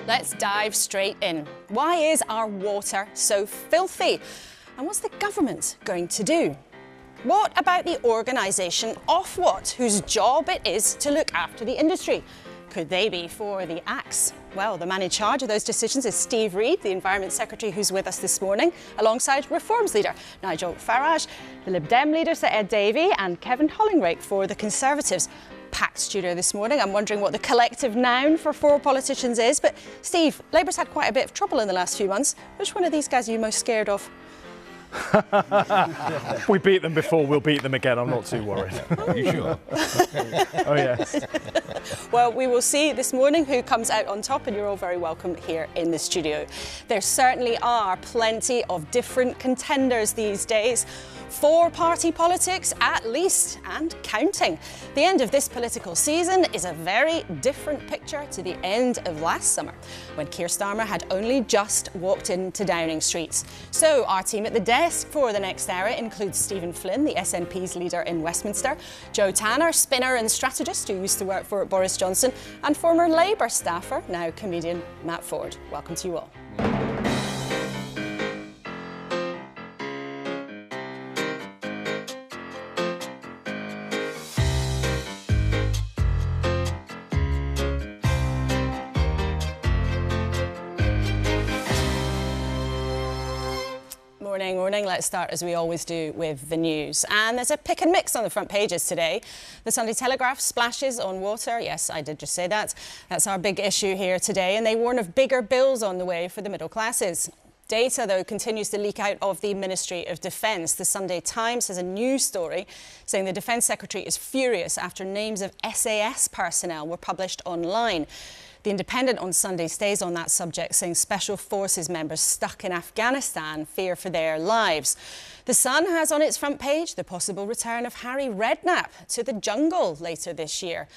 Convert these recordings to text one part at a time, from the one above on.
Let's dive straight in. Why is our water so filthy? And what's the government going to do? What about the organisation Ofwat, whose job it is to look after the industry? Could they be for the axe? Well, the man in charge of those decisions is Steve Reid, the Environment Secretary, who's with us this morning, alongside Reforms leader Nigel Farage, the Lib Dem leader Davey, and Kevin Hollinrake for the Conservatives. Packed studio this morning. I'm wondering what the collective noun for four politicians is. But Steve, Labour's had quite a bit of trouble in the last few months. Which one of these guys are you most scared of? We beat them before, we'll beat them again. I'm not too worried. Are you sure? Oh, yes. Well, we will see this morning who comes out on top, and you're all very welcome here in the studio. There certainly are plenty of different contenders these days. Four-party politics, at least, and counting. The end of this political season is a very different picture to the end of last summer, when Keir Starmer had only just walked into Downing Street. So our team at the desk for the next hour includes Stephen Flynn, the SNP's leader in Westminster, Joe Tanner, spinner and strategist who used to work for Boris Johnson, and former Labour staffer, now comedian Matt Forde. Welcome to you all. Morning. Let's start, as we always do, with the news. And there's a pick and mix on the front pages today. The Sunday Telegraph splashes on water. Yes, I did just say that. That's our big issue here today. And they warn of bigger bills on the way for the middle classes. Data, though, continues to leak out of the Ministry of Defence. The Sunday Times has a news story saying the Defence Secretary is furious after names of SAS personnel were published online. The Independent on Sunday stays on that subject, saying Special Forces members stuck in Afghanistan fear for their lives. The Sun has on its front page the possible return of Harry Redknapp to the jungle later this year.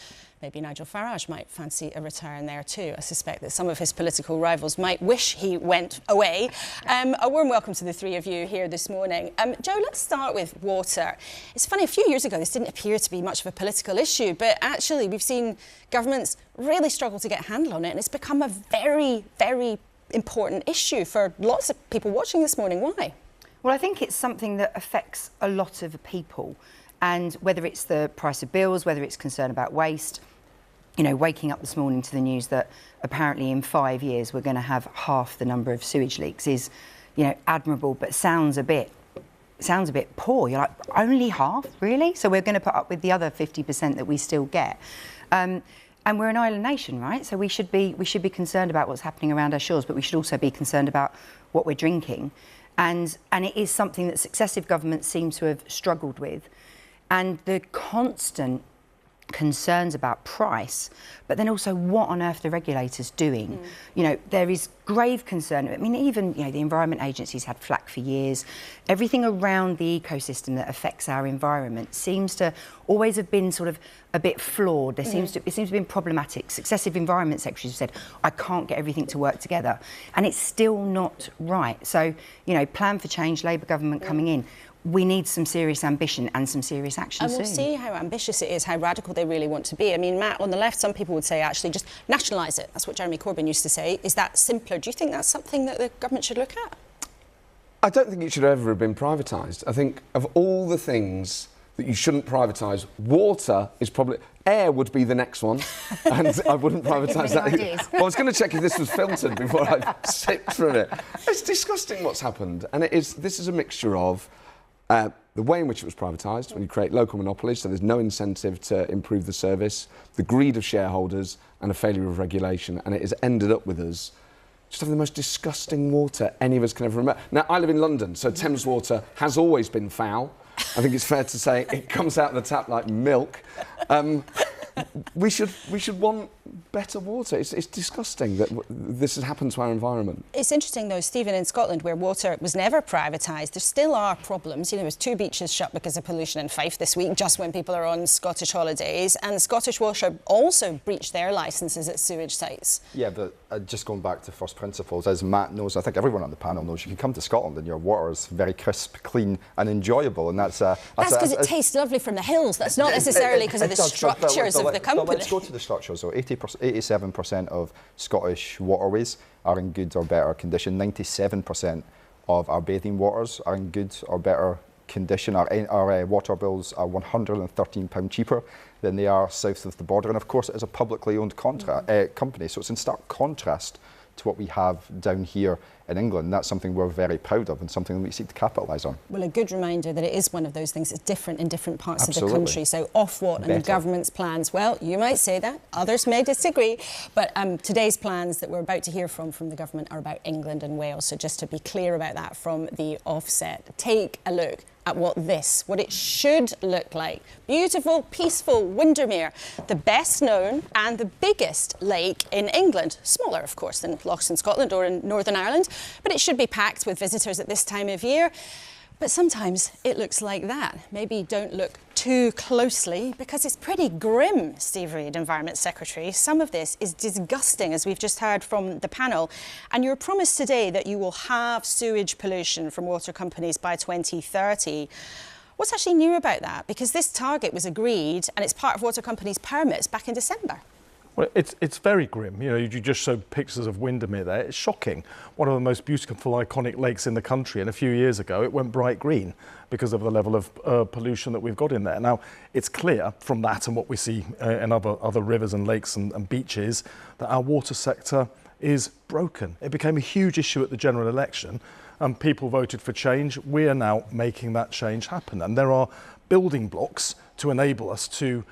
Maybe Nigel Farage might fancy a return there too. I suspect that some of his political rivals might wish he went away. A warm welcome to the three of you here this morning. Joe, let's start with water. It's funny, a few years ago this didn't appear to be much of a political issue, but actually we've seen governments really struggle to get a handle on it, and it's become a very, very important issue for lots of people watching this morning. Why? Well, I think it's something that affects a lot of people. And whether it's the price of bills, whether it's concern about waste, you know, waking up this morning to the news that apparently in 5 years we're going to have half the number of sewage leaks is, you know, admirable, but sounds a bit poor. You're like, only half, really? So we're going to put up with the other 50% that we still get. And we're an island nation, right? So we should be concerned about what's happening around our shores, but we should also be concerned about what we're drinking. And it is something that successive governments seem to have struggled with. And the constant concerns about price, but then also what on earth the regulator's doing. You know, there is grave concern. I mean, even, you know, the Environment Agency's had flack for years. Everything around the ecosystem that affects our environment seems to always have been sort of a bit flawed. It seems to have been problematic. Successive Environment Secretaries have said, I can't get everything to work together. And it's still not right. So, you know, plan for change, Labour government coming in. We need some serious ambition and some serious action soon. And we'll see how ambitious it is, how radical they really want to be. I mean, Matt, on the left, some people would say, actually, just nationalise it. That's what Jeremy Corbyn used to say. Is that simpler? Do you think that's something that the government should look at? I don't think it should ever have been privatised. I think of all the things that you shouldn't privatise, water is probably... Air would be the next one, and I wouldn't privatise that. Well, I was going to check if this was filtered before I sipped from it. It's disgusting what's happened, and this is a mixture of the way in which it was privatised, when you create local monopolies, so there's no incentive to improve the service, the greed of shareholders and a failure of regulation, and it has ended up with us just having the most disgusting water any of us can ever remember. Now, I live in London, so Thames water has always been foul. I think it's fair to say it comes out of the tap like milk. We should want better water. It's disgusting that this has happened to our environment. It's interesting, though, Stephen, in Scotland, where water was never privatised, there still are problems. You know, there was 2 beaches shut because of pollution in Fife this week, just when people are on Scottish holidays. And Scottish Water also breached their licences at sewage sites. Yeah, but just going back to first principles, as Matt knows, I think everyone on the panel knows, you can come to Scotland and your water is very crisp, clean and enjoyable. And that's because it tastes lovely from the hills. That's not necessarily because of the structures of the company. But let's go to the structures. So 80% 87% of Scottish waterways are in good or better condition. 97% of our bathing waters are in good or better condition. Our water bills are £113 cheaper than they are south of the border. And of course, it is a publicly owned company, so it's in stark contrast to what we have down here in England. That's something we're very proud of and something we seek to capitalise on. Well, a good reminder that it is one of those things that's different in different parts Absolutely. of the country. So Ofwat and the government's plans, well, you might say that, others may disagree, but today's plans that we're about to hear from the government are about England and Wales. So just to be clear about that from the offset, take a look at what it should look like. Beautiful, peaceful Windermere, the best known and the biggest lake in England. Smaller, of course, than Lochs in Scotland or in Northern Ireland, but it should be packed with visitors at this time of year. But sometimes it looks like that. Maybe don't look too closely because it's pretty grim, Steve Reid, Environment Secretary. Some of this is disgusting, as we've just heard from the panel. And your promise today that you will have sewage pollution from water companies by 2030. What's actually new about that? Because this target was agreed and it's part of water companies' permits back in December. Well, it's very grim. You know, you just showed pictures of Windermere there. It's shocking. One of the most beautiful, iconic lakes in the country. And a few years ago, it went bright green because of the level of pollution that we've got in there. Now, it's clear from that and what we see in other rivers and lakes and beaches that our water sector is broken. It became a huge issue at the general election and people voted for change. We are now making that change happen. And there are building blocks to enable us to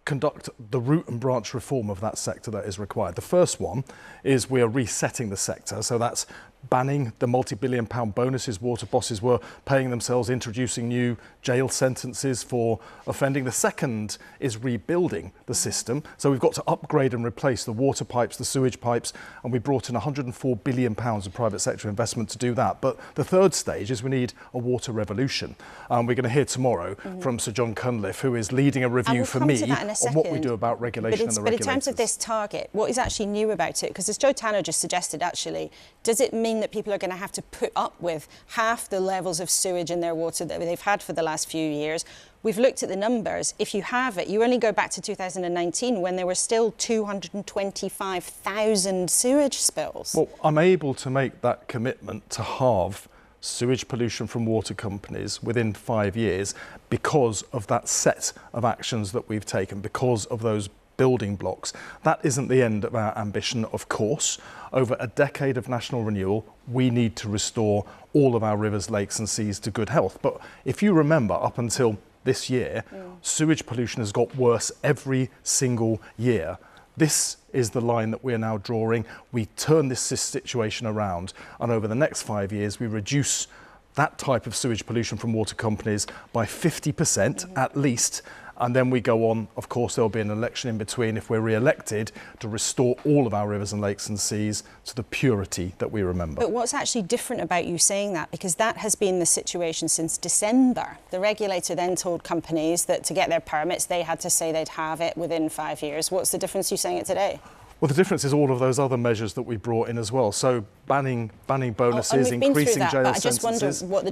conduct the root and branch reform of that sector that is required. The first one is we are resetting the sector, so that's banning the multi-billion-pound bonuses water bosses were paying themselves, introducing new jail sentences for offending. The second is rebuilding the system. So we've got to upgrade and replace the water pipes, the sewage pipes, and we brought in £104 billion of private sector investment to do that. But the third stage is we need a water revolution. We're going to hear tomorrow from Sir John Cunliffe, who is leading a review for me of what we do about regulation and the regulators. But in terms of this target, what is actually new about it? Because as Joe Tanner just suggested, actually, does it mean that people are going to have to put up with half the levels of sewage in their water that they've had for the last few years? We've looked at the numbers. If you have it, you only go back to 2019 when there were still 225,000 sewage spills. Well, I'm able to make that commitment to halve sewage pollution from water companies within 5 years because of that set of actions that we've taken, because of those building blocks. That isn't the end of our ambition, of course. Over a decade of national renewal, we need to restore all of our rivers, lakes and seas to good health. But if you remember, up until this year, sewage pollution has got worse every single year. This is the line that we're now drawing. We turn this situation around, and over the next 5 years, we reduce that type of sewage pollution from water companies by 50% at least. And then we go on, of course, there'll be an election in between if we're re-elected to restore all of our rivers and lakes and seas to the purity that we remember. But what's actually different about you saying that? Because that has been the situation since December. The regulator then told companies that to get their permits, they had to say they'd have it within 5 years. What's the difference you saying it today? Well, the difference is all of those other measures that we brought in as well. So banning bonuses, increasing jail sentences. I just wonder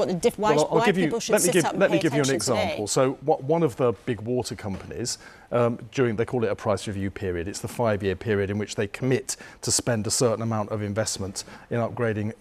why people should sit up and pay attention today. Let me give you an example. So one of the big water companies, they call it a price review period. It's the 5-year period in which they commit to spend a certain amount of investment in upgrading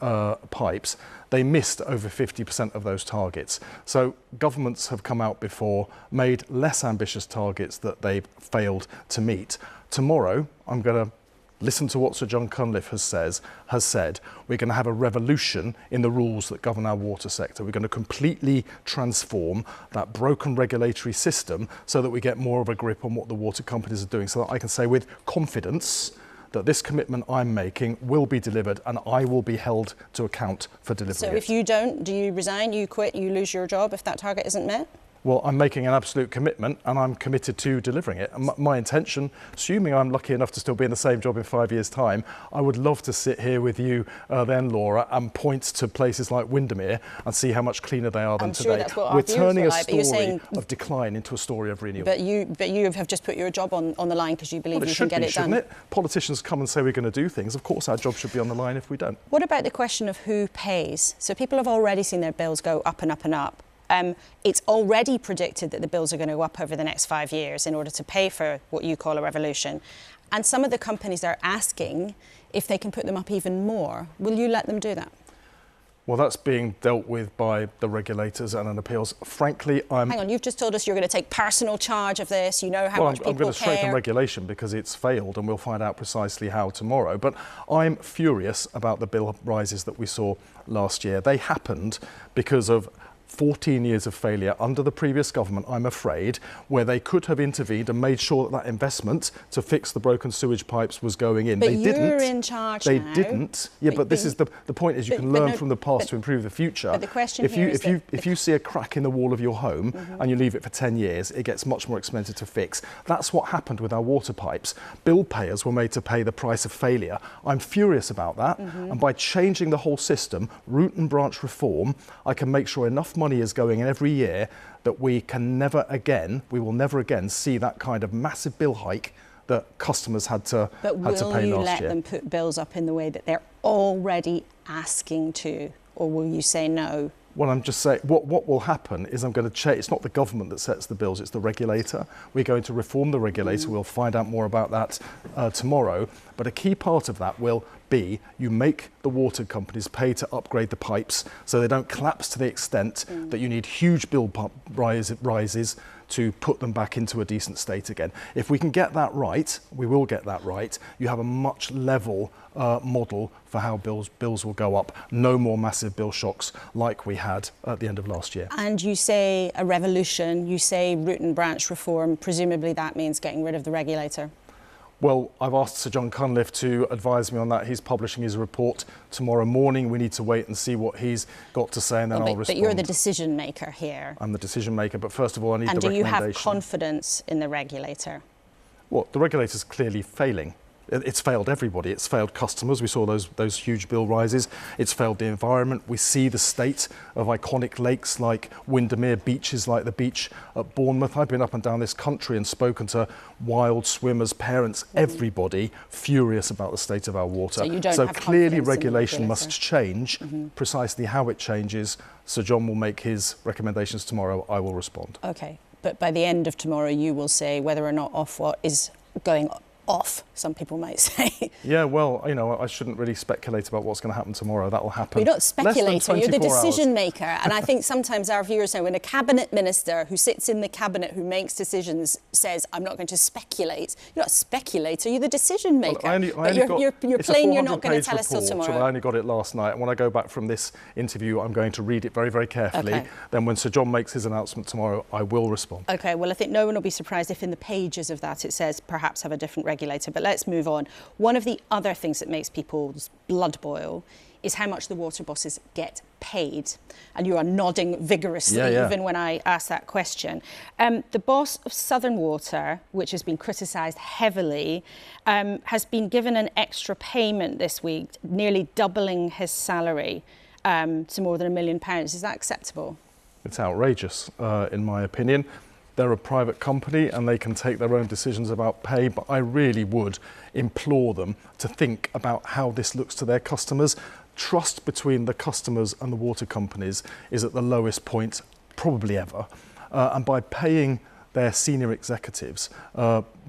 pipes. They missed over 50% of those targets. So governments have come out before, made less ambitious targets that they've failed to meet. Tomorrow, I'm going to listen to what Sir John Cunliffe has said. We're going to have a revolution in the rules that govern our water sector. We're going to completely transform that broken regulatory system so that we get more of a grip on what the water companies are doing, so that I can say with confidence that this commitment I'm making will be delivered and I will be held to account for delivering it. So if you don't, do you resign, you quit, you lose your job if that target isn't met? Well, I'm making an absolute commitment and I'm committed to delivering it. And my intention, assuming I'm lucky enough to still be in the same job in 5 years' time, I would love to sit here with you then, Laura, and point to places like Windermere and see how much cleaner they are than today. We're turning a story of decline into a story of renewal. But you have just put your job on the line because you believe you can get it done. Shouldn't it? Politicians come and say we're going to do things. Of course, our job should be on the line if we don't. What about the question of who pays? So people have already seen their bills go up and up and up. It's already predicted that the bills are going to go up over the next 5 years in order to pay for what you call a revolution. And some of the companies are asking if they can put them up even more. Will you let them do that? Well, that's being dealt with by the regulators and an appeals. Frankly, Hang on, you've just told us you're going to take personal charge of this. You know how much people care. I'm going to strengthen regulation because it's failed, and we'll find out precisely how tomorrow. But I'm furious about the bill rises that we saw last year. They happened because of 14 years of failure under the previous government, I'm afraid, where they could have intervened and made sure that investment to fix the broken sewage pipes was going in. But they didn't. You're in charge They now. didn't. Yeah, but this is the point is you can learn from the past to improve the future. But the question if you see a crack in the wall of your home and you leave it for 10 years, it gets much more expensive to fix. That's what happened with our water pipes. Bill payers were made to pay the price of failure. I'm furious about that. And by changing the whole system, root and branch reform, I can make sure enough money is going in every year that we will never again see that kind of massive bill hike that customers had to pay last year. But will you let them put bills up in the way that they're already asking to, or will you say no? Well, I'm just saying, what will happen is I'm going to change. It's not the government that sets the bills, it's the regulator. We're going to reform the regulator. We'll find out more about that tomorrow. But a key part of that will be you make the water companies pay to upgrade the pipes so they don't collapse to the extent that you need huge bill rises to put them back into a decent state again. If we can get that right, we will get that right, you have a much level model for how bills will go up. No more massive bill shocks like we had at the end of last year. And you say a revolution, you say root and branch reform, presumably that means getting rid of the regulator. Well, I've asked Sir John Cunliffe to advise me on that. He's publishing his report tomorrow morning. We need to wait and see what he's got to say, and then I'll respond. But you're the decision maker here. I'm the decision maker, but first of all, I need the recommendation. And do you have confidence in the regulator? Well, the regulator's clearly failing. It's failed everybody. It's failed customers. We saw those huge bill rises. It's failed the environment. We see the state of iconic lakes like Windermere, beaches like the beach at Bournemouth. I've been up and down this country and spoken to wild swimmers, parents, everybody furious about the state of our water. So you don't so have clearly confidence regulation in the must change. Precisely how it changes, Sir John will make his recommendations tomorrow. I will respond. OK, but by the end of tomorrow, you will say whether or not Ofwat is going off, some people might say. Yeah, well, you know, I shouldn't really speculate about what's going to happen tomorrow. That will happen. You're not speculating, you're the decision maker. And I think think sometimes our viewers know when a cabinet minister who sits in the cabinet who makes decisions says, I'm not going to speculate. You're not a speculator, you're the decision maker. Well, you're playing you're not going to tell us till tomorrow. I only got it last night. And when I go back from this interview, I'm going to read it very, very carefully. Okay. Then when Sir John makes his announcement tomorrow, I will respond. OK, well, I think no one will be surprised if in the pages of that it says perhaps have a different regulator. But let's move on. One of the other things that makes people's blood boil is how much the water bosses get paid. And you are nodding vigorously even when I ask that question. The boss of Southern Water, which has been criticised heavily, has been given an extra payment this week, nearly doubling his salary to more than £1 million. Is that acceptable? It's outrageous, in my opinion. They're a private company and they can take their own decisions about pay, but I really would implore them to think about how this looks to their customers. Trust between the customers and the water companies is at the lowest point probably ever. And by paying their senior executives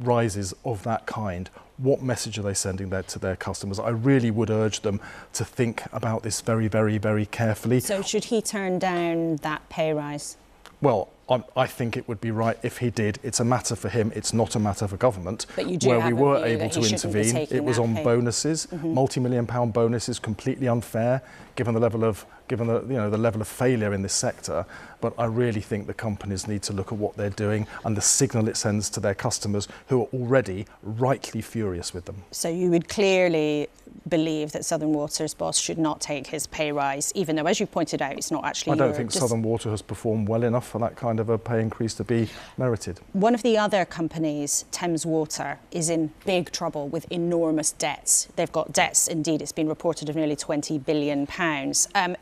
rises of that kind, what message are they sending there to their customers? I really would urge them to think about this very, very, very carefully. So should he turn down that pay rise? Well, I think it would be right if he did. It's a matter for him. It's not a matter for government. But you do where have we were a view able that to he shouldn't be intervene. taking It was that on pay. bonuses, multi-million-pound bonuses, completely unfair, given the level of the level of failure in this sector. But I really think the companies need to look at what they're doing and the signal it sends to their customers, who are already rightly furious with them. So you would clearly believe that Southern Water's boss should not take his pay rise, even though, as you pointed out, it's not actually. I don't think Southern Water has performed well enough for that kind of a pay increase to be merited. One of the other companies, Thames Water, is in big trouble with enormous debts. They've got debts, indeed, it's been reported, of nearly £20 billion.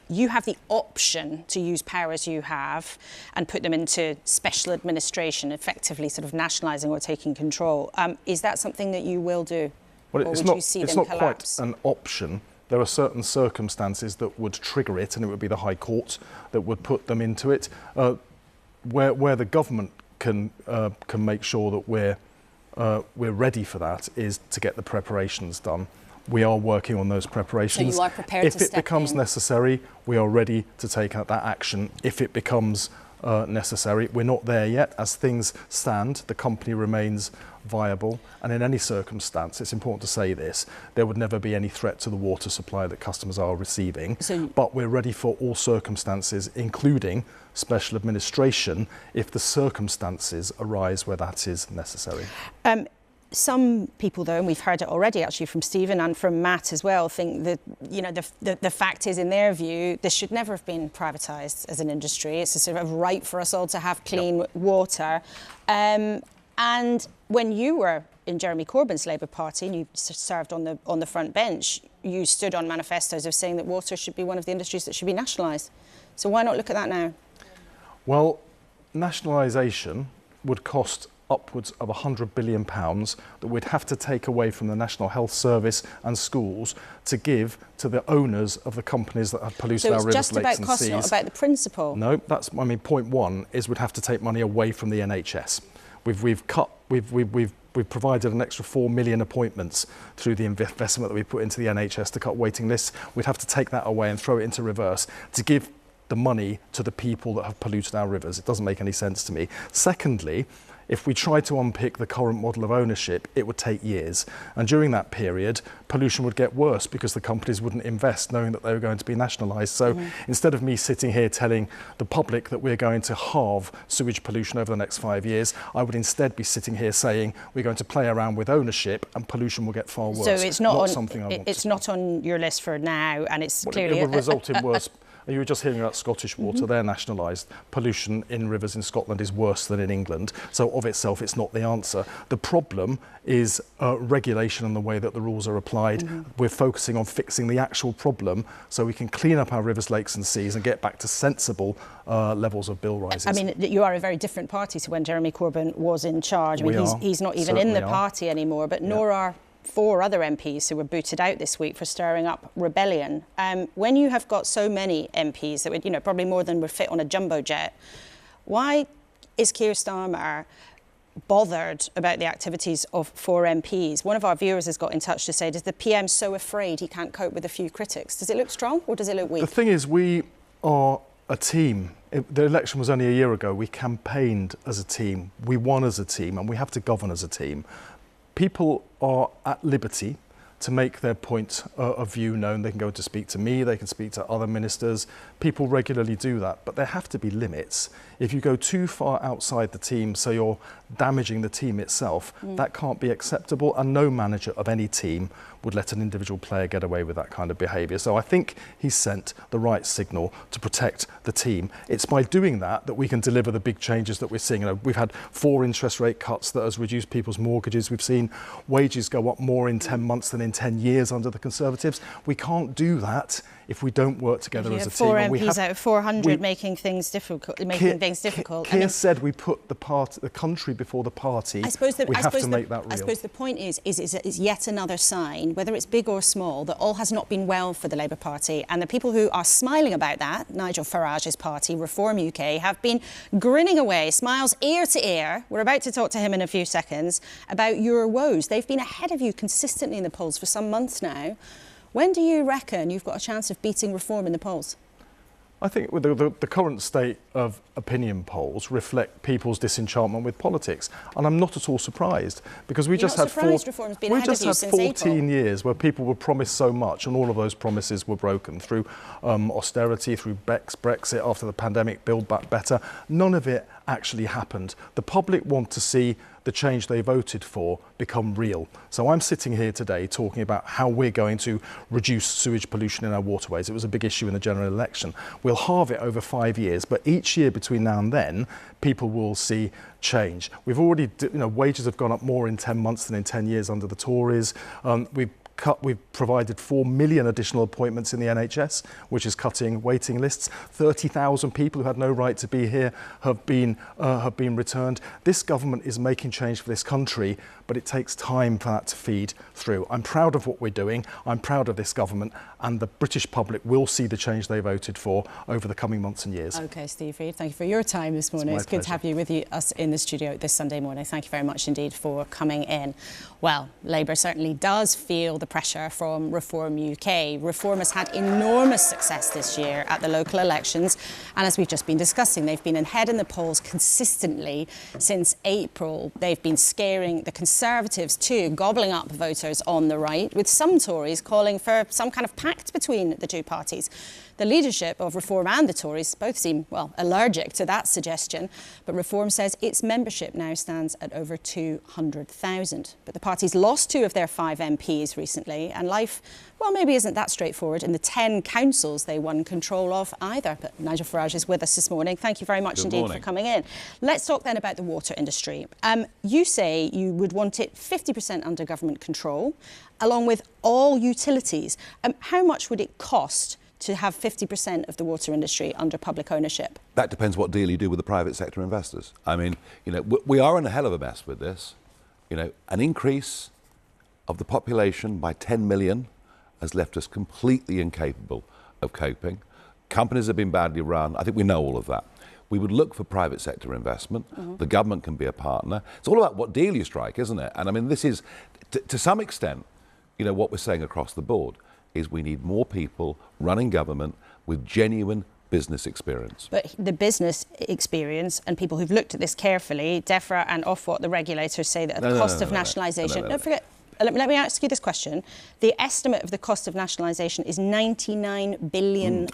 You have the option to use powers you have and put them into special administration, effectively sort of nationalising or taking control. Is that something that you will do? Well, or it's would not, you see it's them not collapse? quite an option. There are certain circumstances that would trigger it, and it would be the High Court that would put them into it. Where the government can make sure that we're we're ready for that is to get the preparations done. We are working on those preparations. So you are prepared to step in? If it becomes necessary, we are ready to take out that action. If it becomes necessary, we're not there yet. As things stand, the company remains viable, and in any circumstance, it's important to say this, there would never be any threat to the water supply that customers are receiving. But we're ready for all circumstances, including special administration, if the circumstances arise where that is necessary. Some people, though, and we've heard it already actually from Stephen and from Matt as well, think that, you know, the fact is, in their view, this should never have been privatised as an industry. It's a sort of right for us all to have clean water. And when you were in Jeremy Corbyn's Labour Party and you served on the front bench, you stood on manifestos of saying that water should be one of the industries that should be nationalised. So why not look at that now? Well, nationalisation would cost upwards of £100 billion that we'd have to take away from the National Health Service and schools to give to the owners of the companies that have polluted our rivers, lakes and seas. So it's just about cost, not about the principle? No, that's, I mean, point one is we'd have to take money away from the NHS. We've provided an extra 4 million appointments through the investment that we put into the NHS to cut waiting lists. We'd have to take that away and throw it into reverse to give the money to the people that have polluted our rivers. It doesn't make any sense to me. Secondly, if we tried to unpick the current model of ownership, it would take years. And during that period, pollution would get worse because the companies wouldn't invest knowing that they were going to be nationalised. So instead of me sitting here telling the public that we're going to halve sewage pollution over the next 5 years, I would instead be sitting here saying we're going to play around with ownership and pollution will get far worse. So it's not something I want. It's not on your list for now, and it's clearly... It would result in worse... You were just hearing about Scottish water, they're nationalised. Pollution in rivers in Scotland is worse than in England. So of itself, it's not the answer. The problem is regulation and the way that the rules are applied. We're focusing on fixing the actual problem so we can clean up our rivers, lakes and seas and get back to sensible levels of bill rises. I mean, you are a very different party to when Jeremy Corbyn was in charge. I mean, he's not even in the party anymore, but nor are 4 other MPs who were booted out this week for stirring up rebellion. When you have got so many MPs that would, you know, probably more than would fit on a jumbo jet, why is Keir Starmer bothered about the activities of 4 MPs? One of our viewers has got in touch to say, is the PM so afraid he can't cope with a few critics? Does it look strong or does it look weak? The thing is, we are a team. The election was only a year ago. We campaigned as a team. We won as a team, and we have to govern as a team. People are at liberty to make their point of view known. They can go to speak to me, they can speak to other ministers. People regularly do that, but there have to be limits. If you go too far outside the team, so you're damaging the team itself, that can't be acceptable, and no manager of any team would let an individual player get away with that kind of behaviour. So I think he's sent the right signal to protect the team. It's by doing that that we can deliver the big changes that we're seeing. You know, we've had 4 interest rate cuts that has reduced people's mortgages. We've seen wages go up more in 10 months than in 10 years under the Conservatives. We can't do that if we don't work together as a team. 4 MPs out of 400 making things difficult. Keir said we put the country before the party. We have to make that real. I suppose the point is yet another sign, whether it's big or small, that all has not been well for the Labour Party. And the people who are smiling about that, Nigel Farage's party, Reform UK, have been grinning away, smiles ear to ear. We're about to talk to him in a few seconds about your woes. They've been ahead of you consistently in the polls for some months now. When do you reckon you've got a chance of beating Reform in the polls? I think with the current state of opinion polls reflect people's disenchantment with politics, and I'm not at all austerity because we just had 14 years where people were promised so much, and all of those promises were broken through austerity, through Brexit, after the pandemic, Build Back Better. None of it actually happened. The public want to see the change they voted for become real. So I'm sitting here today talking about how we're going to reduce sewage pollution in our waterways. It was a big issue in the general election. We'll halve it over 5 years, but each year between now and then, people will see change. We've already, wages have gone up more in 10 months than in 10 years under the Tories. We've provided 4 million additional appointments in the NHS, which is cutting waiting lists. 30,000 people who had no right to be here have been returned. This government is making change for this country, but but it takes time for that to feed through. I'm proud of what we're doing. I'm proud of this government, and the British public will see the change they voted for over the coming months and years. OK, Steve Reid, thank you for your time this morning. It's good to have you with us in the studio this Sunday morning. Thank you very much indeed for coming in. Well, Labour certainly does feel the pressure from Reform UK. Reform has had enormous success this year at the local elections, and as we've just been discussing, they've been ahead in the polls consistently since April. They've been scaring the Conservatives too, gobbling up voters on the right, with some Tories calling for some kind of pact between the two parties. The leadership of Reform and the Tories both seem, well, allergic to that suggestion, but Reform says its membership now stands at over 200,000. But the party's lost 2 of their 5 MPs recently, and life, well, maybe isn't that straightforward in the 10 councils they won control of either. But Nigel Farage is with us this morning. Thank you very much indeed for coming in. Let's talk then about the water industry. You say you would want it 50% under government control, along with all utilities. How much would it cost to have 50% of the water industry under public ownership? That depends what deal you do with the private sector investors. I mean, you know, we are in a hell of a mess with this. You know, an increase of the population by 10 million has left us completely incapable of coping. Companies have been badly run. I think we know all of that. We would look for private sector investment. The government can be a partner. It's all about what deal you strike, isn't it? And I mean, this is, to some extent, you know, what we're saying across the board is we need more people running government with genuine business experience. But the business experience and people who've looked at this carefully, DEFRA and Ofwat, the regulators, say that the cost of nationalisation... Don't forget, let me ask you this question. The estimate of the cost of nationalisation is £99 billion.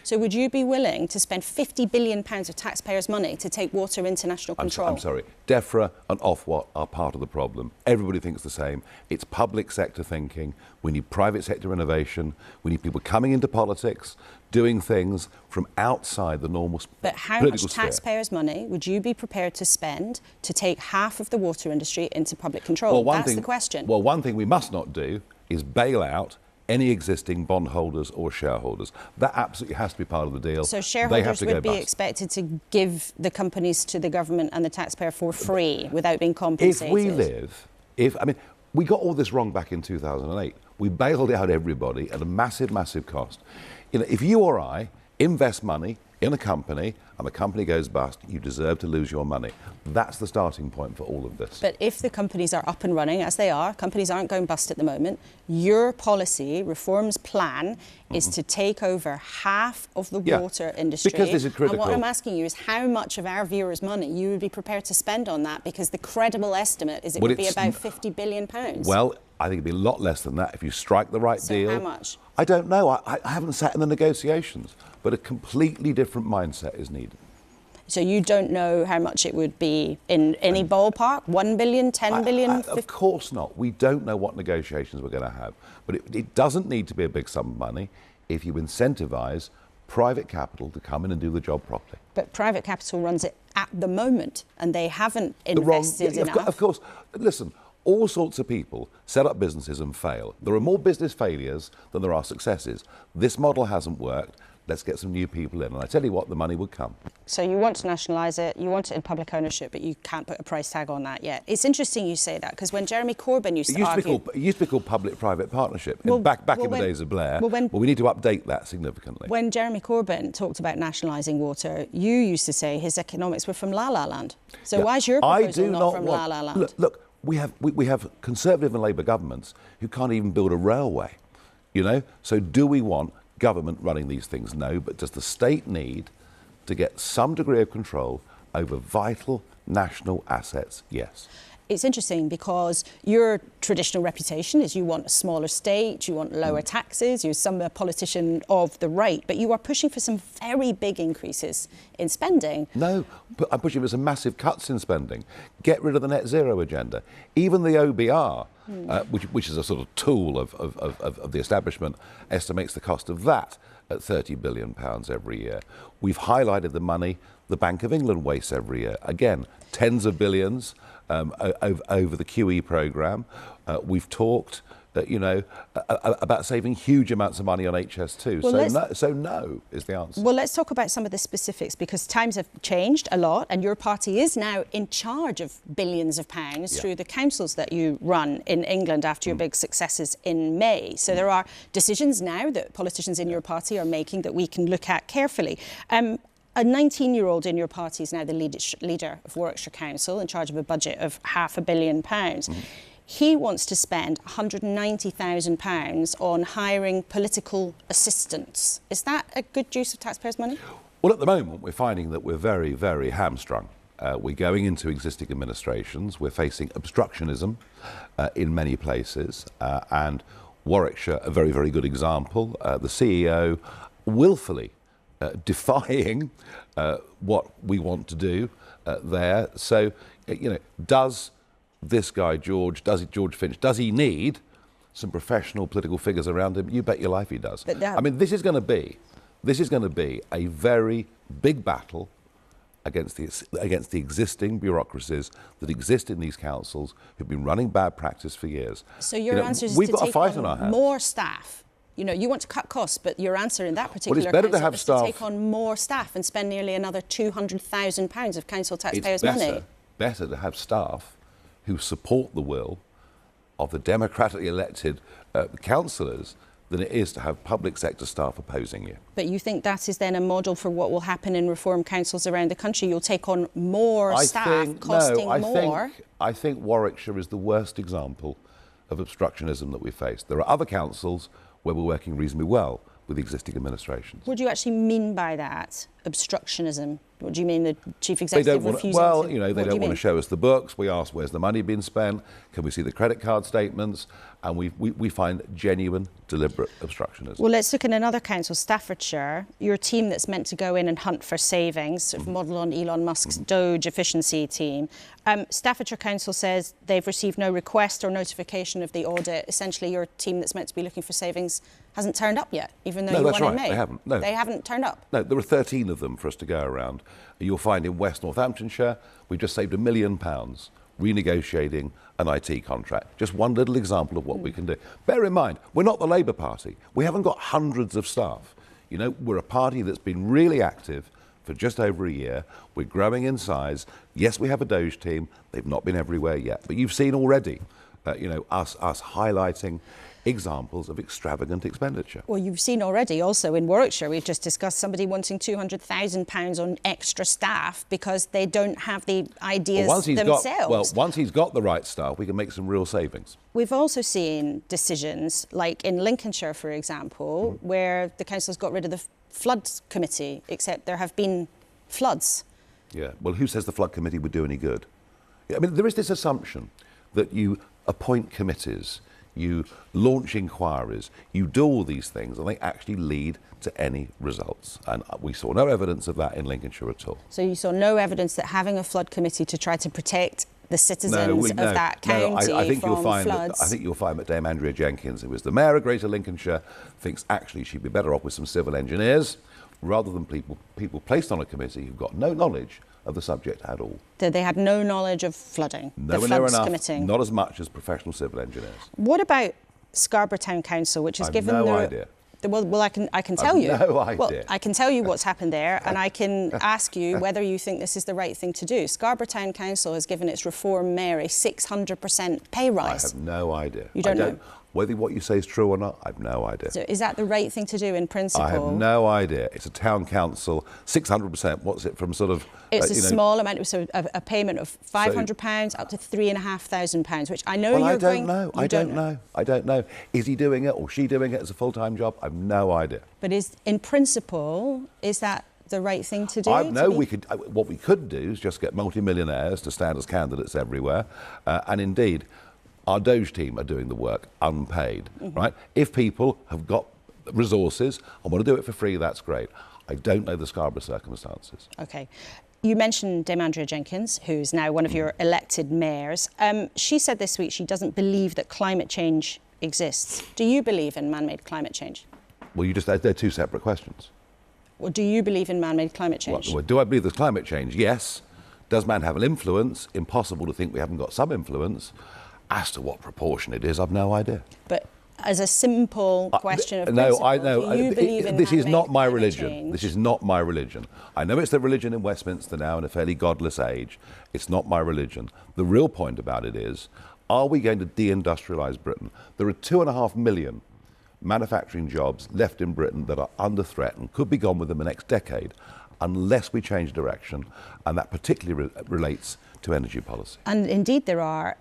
So would you be willing to spend £50 billion of taxpayers' money to take water into national control? I'm sorry. DEFRA and Ofwat are part of the problem. Everybody thinks the same. It's public sector thinking. We need private sector innovation. We need people coming into politics, doing things from outside the normal political sphere. But how much taxpayers' money would you be prepared to spend to take half of the water industry into public control? Well, that's the question. Well, one thing we must not do is bail out any existing bondholders or shareholders. That absolutely has to be part of the deal. So shareholders would be expected to give the companies to the government and the taxpayer for free without being compensated? I mean, we got all this wrong back in 2008. We bailed out everybody at a massive, massive cost. You know, if you or I invest money in a company and the company goes bust, you deserve to lose your money. That's the starting point for all of this. But if the companies are up and running, as they are, companies aren't going bust at the moment, your policy, Reform's plan, is to take over half of the water industry. Because this is critical. And what I'm asking you is how much of our viewers' money you would be prepared to spend on that, because the credible estimate is it would be about £50 billion. Well, I think it'd be a lot less than that if you strike the right deal. So how much? I don't know. I haven't sat in the negotiations, but a completely different mindset is needed. So you don't know how much it would be in any ballpark? 1 billion, 10 billion? Of course not. We don't know what negotiations we're going to have. But it doesn't need to be a big sum of money if you incentivise private capital to come in and do the job properly. But private capital runs it at the moment, and they haven't invested enough. Of course. Listen, all sorts of people set up businesses and fail. There are more business failures than there are successes. This model hasn't worked. Let's get some new people in. And I tell you what, the money would come. So you want to nationalise it, you want it in public ownership, but you can't put a price tag on that yet. It's interesting you say that, because when Jeremy Corbyn used to argue... It used to be called public-private partnership, back in the days of Blair. Well, we need to update that significantly. When Jeremy Corbyn talked about nationalising water, you used to say his economics were from La La Land. So why is your proposal not from La La Land? Look, we have Conservative and Labour governments who can't even build a railway, you know? So do we want government running these things? No, but does the state need to get some degree of control over vital national assets? Yes. It's interesting because your traditional reputation is you want a smaller state, you want lower taxes, you're some politician of the right, but you are pushing for some very big increases in spending. No, but I'm pushing for some massive cuts in spending. Get rid of the net zero agenda. Even the OBR, which is a sort of tool of the establishment, estimates the cost of that at £30 billion every year. We've highlighted the money the Bank of England wastes every year. Again, tens of billions over the QE programme. We've talked about saving huge amounts of money on HS2. Well, so no is the answer. Well, let's talk about some of the specifics, because times have changed a lot, and your party is now in charge of billions of pounds through the councils that you run in England after your big successes in May. So there are decisions now that politicians in your party are making that we can look at carefully. A 19-year-old in your party is now the leader of Warwickshire Council, in charge of a budget of £500 million. He wants to spend £190,000 on hiring political assistants. Is that a good use of taxpayers' money? Well, at the moment, we're finding that we're very, very hamstrung. We're going into existing administrations. We're facing obstructionism in many places. And Warwickshire, a very, very good example. The CEO willfully defying what we want to do there. So, does this guy, George Finch, does he need some professional political figures around him? You bet your life he does. I mean, this is going to be a very big battle against the existing bureaucracies that exist in these councils who've been running bad practice for years. So your answer is we've to got take a fight on our hands. More staff. You want to cut costs, but your answer in that particular it's better to council have is staff. to take on more staff and spend nearly another £200,000 of council taxpayers' money. It's better to have staff who support the will of the democratically elected councillors than it is to have public sector staff opposing you. But you think that is then a model for what will happen in reform councils around the country? You'll take on more staff, costing more? I think Warwickshire is the worst example of obstructionism that we face. There are other councils where we're working reasonably well with existing administrations. What do you actually mean by that, obstructionism? What do you mean, the chief executive refusing to... They don't want to show us the books. We ask, where's the money being spent? Can we see the credit card statements? And we find genuine, deliberate obstructionism. Well, let's look at another council, Staffordshire. Your team that's meant to go in and hunt for savings, sort of modelled on Elon Musk's Doge efficiency team. Staffordshire Council says they've received no request or notification of the audit. Essentially, your team that's meant to be looking for savings hasn't turned up yet, even though you won in May. They haven't. No. They haven't turned up. No, there are 13 of them for us to go around. You'll find in West Northamptonshire, we've just saved £1 million renegotiating an IT contract. Just one little example of what we can do. Bear in mind, we're not the Labour Party. We haven't got hundreds of staff. We're a party that's been really active for just over a year. We're growing in size. Yes, we have a Doge team. They've not been everywhere yet. But you've seen already, us highlighting examples of extravagant expenditure. Well, you've seen already also in Warwickshire, we've just discussed somebody wanting £200,000 on extra staff because they don't have the ideas themselves. Once he's got the right staff, we can make some real savings. We've also seen decisions, like in Lincolnshire, for example, where the council's got rid of the flood committee, except there have been floods. Yeah, well, who says the flood committee would do any good? I mean, there is this assumption that you appoint committees, you launch inquiries, you do all these things, and they actually lead to any results. And we saw no evidence of that in Lincolnshire at all. So you saw no evidence that having a flood committee to try to protect the citizens of that county from floods? I think you'll find that Dame Andrea Jenkins, who is the mayor of Greater Lincolnshire, thinks actually she'd be better off with some civil engineers rather than people placed on a committee who've got no knowledge of the subject at all. They had no knowledge of flooding, the floods committee? Not as much as professional civil engineers. What about Scarborough Town Council, which has given no idea. Well, I can tell you. No idea. Well, I can tell you what's happened there, and I can ask you whether you think this is the right thing to do. Scarborough Town Council has given its reform mayor a 600% pay rise. I have no idea. You don't know? Whether what you say is true or not, I have no idea. So is that the right thing to do in principle? I have no idea. It's a town council, 600%. What's it from sort of... It's a small amount, so a payment of £500 up to £3,500, which I know you're going... I don't know. Is he doing it or she doing it as a full-time job? I have no idea. But in principle, is that the right thing to do? What we could do is just get multimillionaires to stand as candidates everywhere, and indeed... Our Doge team are doing the work unpaid, right? If people have got resources and want to do it for free, that's great. I don't know the Scarborough circumstances. OK. You mentioned Dame Andrea Jenkins, who's now one of your elected mayors. She said this week she doesn't believe that climate change exists. Do you believe in man-made climate change? Well, they're two separate questions. Well, do you believe in man-made climate change? Well, do I believe there's climate change? Yes. Does man have an influence? Impossible to think we haven't got some influence. As to what proportion it is, I've no idea. But as a simple question of no, principle, I know. do you believe in this is man-made not my climate religion. change? This is not my religion. I know it's the religion in Westminster now in a fairly godless age. It's not my religion. The real point about it is, are we going to deindustrialise Britain? There are 2.5 million manufacturing jobs left in Britain that are under threat and could be gone within the next decade unless we change direction, and that particularly relates to energy policy. And indeed there are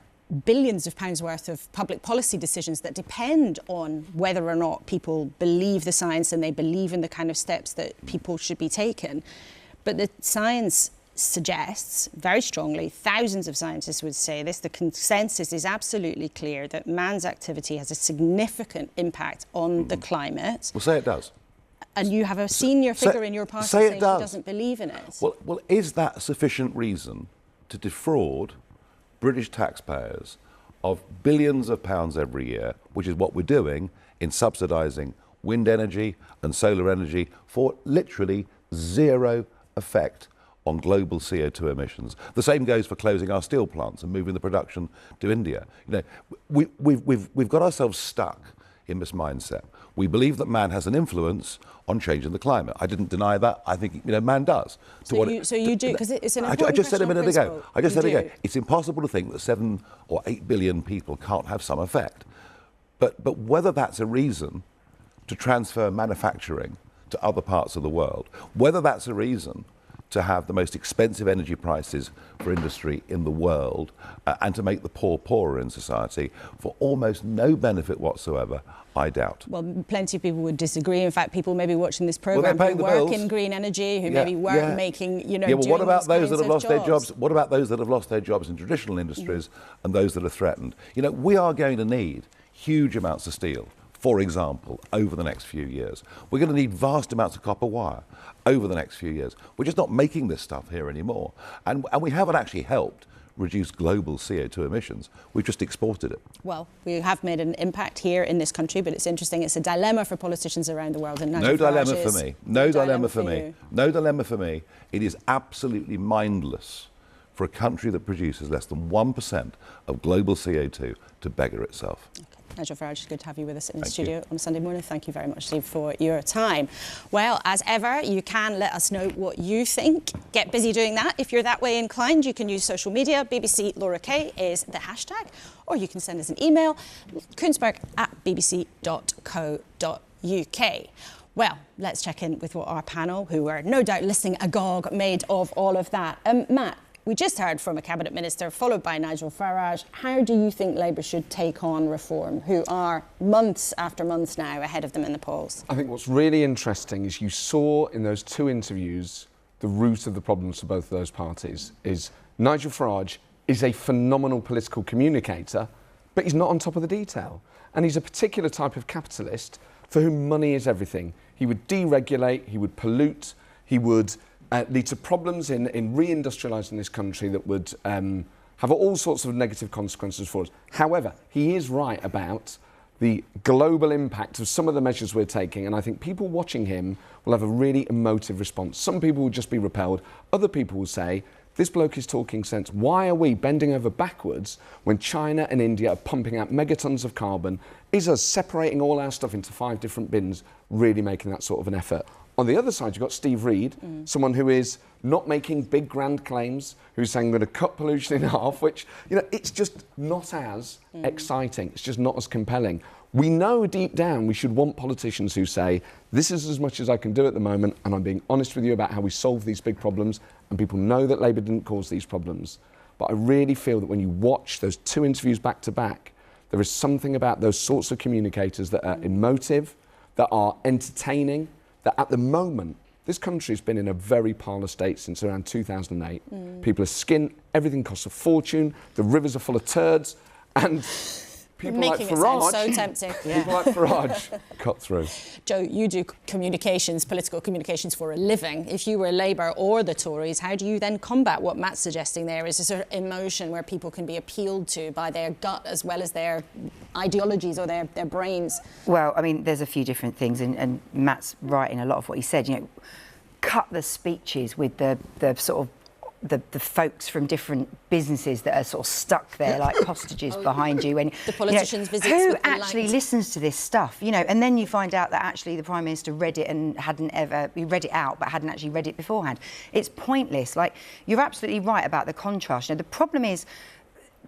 billions of pounds worth of public policy decisions that depend on whether or not people believe the science and they believe in the kind of steps that people should be taken. But the science suggests very strongly, thousands of scientists would say this, the consensus is absolutely clear that man's activity has a significant impact on the climate. Well, say it does. And you have a senior figure in your party saying he doesn't believe in it. Well, is that sufficient reason to defraud British taxpayers of billions of pounds every year, which is what we're doing in subsidising wind energy and solar energy for literally zero effect on global CO2 emissions? The same goes for closing our steel plants and moving the production to India. You know, we've got ourselves stuck in this mindset. We believe that man has an influence on changing the climate. I didn't deny that. I think man does. So you do, because it's an important I just said a minute ago. I just said you again. It's impossible to think that 7 or 8 billion people can't have some effect. But whether that's a reason to transfer manufacturing to other parts of the world, whether that's a reason to have the most expensive energy prices for industry in the world and to make the poor poorer in society for almost no benefit whatsoever, I doubt. Well, plenty of people would disagree. In fact, people maybe watching this programme who work in green energy, who maybe weren't making, Yeah, but what about those that have lost their jobs? What about those that have lost their jobs in traditional industries and those that are threatened? You know, we are going to need huge amounts of steel, for example, over the next few years. We're going to need vast amounts of copper wire over the next few years. We're just not making this stuff here anymore. And we haven't actually helped reduce global CO2 emissions. We've just exported it. Well, we have made an impact here in this country, but it's interesting. It's a dilemma for politicians around the world. And no dilemma for me. No dilemma for me. No dilemma for me. It is absolutely mindless for a country that produces less than 1% of global CO2 to beggar itself. Okay. Nigel Farage, it's good to have you with us in the studio on a Sunday morning. Thank you very much, Steve, for your time. Well, as ever, you can let us know what you think. Get busy doing that. If you're that way inclined, you can use social media. BBC Laura Kay is the hashtag, or you can send us an email, kuenssberg@bbc.co.uk. Well, let's check in with what our panel, who are no doubt listening agog, made of all of that. Matt, we just heard from a Cabinet Minister, followed by Nigel Farage. How do you think Labour should take on reform, who are months after months now ahead of them in the polls? I think what's really interesting is you saw in those two interviews the root of the problems for both of those parties. Is Nigel Farage is a phenomenal political communicator, but he's not on top of the detail. And he's a particular type of capitalist for whom money is everything. He would deregulate, he would pollute, he would lead to problems in reindustrialising this country that would have all sorts of negative consequences for us. However, he is right about the global impact of some of the measures we're taking, and I think people watching him will have a really emotive response. Some people will just be repelled. Other people will say, this bloke is talking sense. Why are we bending over backwards when China and India are pumping out megatons of carbon? Is us separating all our stuff into 5 different bins really making that sort of an effort? On the other side, you've got Steve Reid, someone who is not making big grand claims, who's saying we're going to cut pollution in half, which, it's just not as exciting. It's just not as compelling. We know deep down we should want politicians who say, this is as much as I can do at the moment, and I'm being honest with you about how we solve these big problems, and people know that Labour didn't cause these problems. But I really feel that when you watch those 2 interviews back to back, there is something about those sorts of communicators that are emotive, that are entertaining, that at the moment, this country has been in a very parlour state since around 2008. People are skint, everything costs a fortune, the rivers are full of turds, and people like Farage... so tempting. People like Farage cut through. Joe, you do communications, political communications for a living. If you were Labour or the Tories, how do you then combat what Matt's suggesting there is a sort of emotion where people can be appealed to by their gut as well as their ideologies or their brains? Well, I mean, there's a few different things, and Matt's right in a lot of what he said. Cut the speeches with the sort of the folks from different businesses that are sort of stuck there like hostages behind you. And the politicians' visits. Who with the actually lights. listens to this stuff? You know, and then you find out that actually the Prime Minister read it and he read it out but hadn't actually read it beforehand. It's pointless. Like, you're absolutely right about the contrast. You know, the problem is,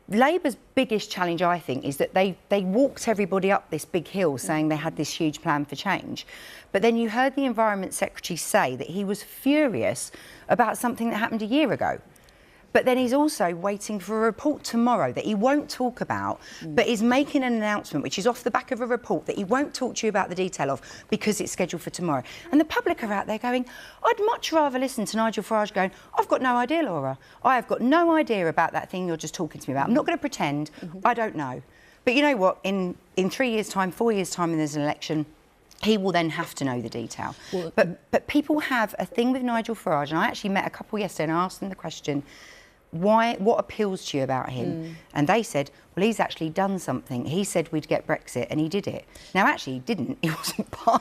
Labour's biggest challenge, I think, is that they walked everybody up this big hill saying they had this huge plan for change. But then you heard the Environment Secretary say that he was furious about something that happened a year ago. But then he's also waiting for a report tomorrow that he won't talk about, but is making an announcement which is off the back of a report that he won't talk to you about the detail of because it's scheduled for tomorrow. And the public are out there going, I'd much rather listen to Nigel Farage going, I've got no idea, Laura. I have got no idea about that thing you're just talking to me about. I'm not going to pretend. I don't know. But you know what? In 3 years' time, 4 years' time, when there's an election, he will then have to know the detail. Well, but people have a thing with Nigel Farage, and I actually met a couple yesterday and I asked them the question, what appeals to you about him? And they said, well, he's actually done something. He said we'd get Brexit and he did it. Now, actually, he didn't.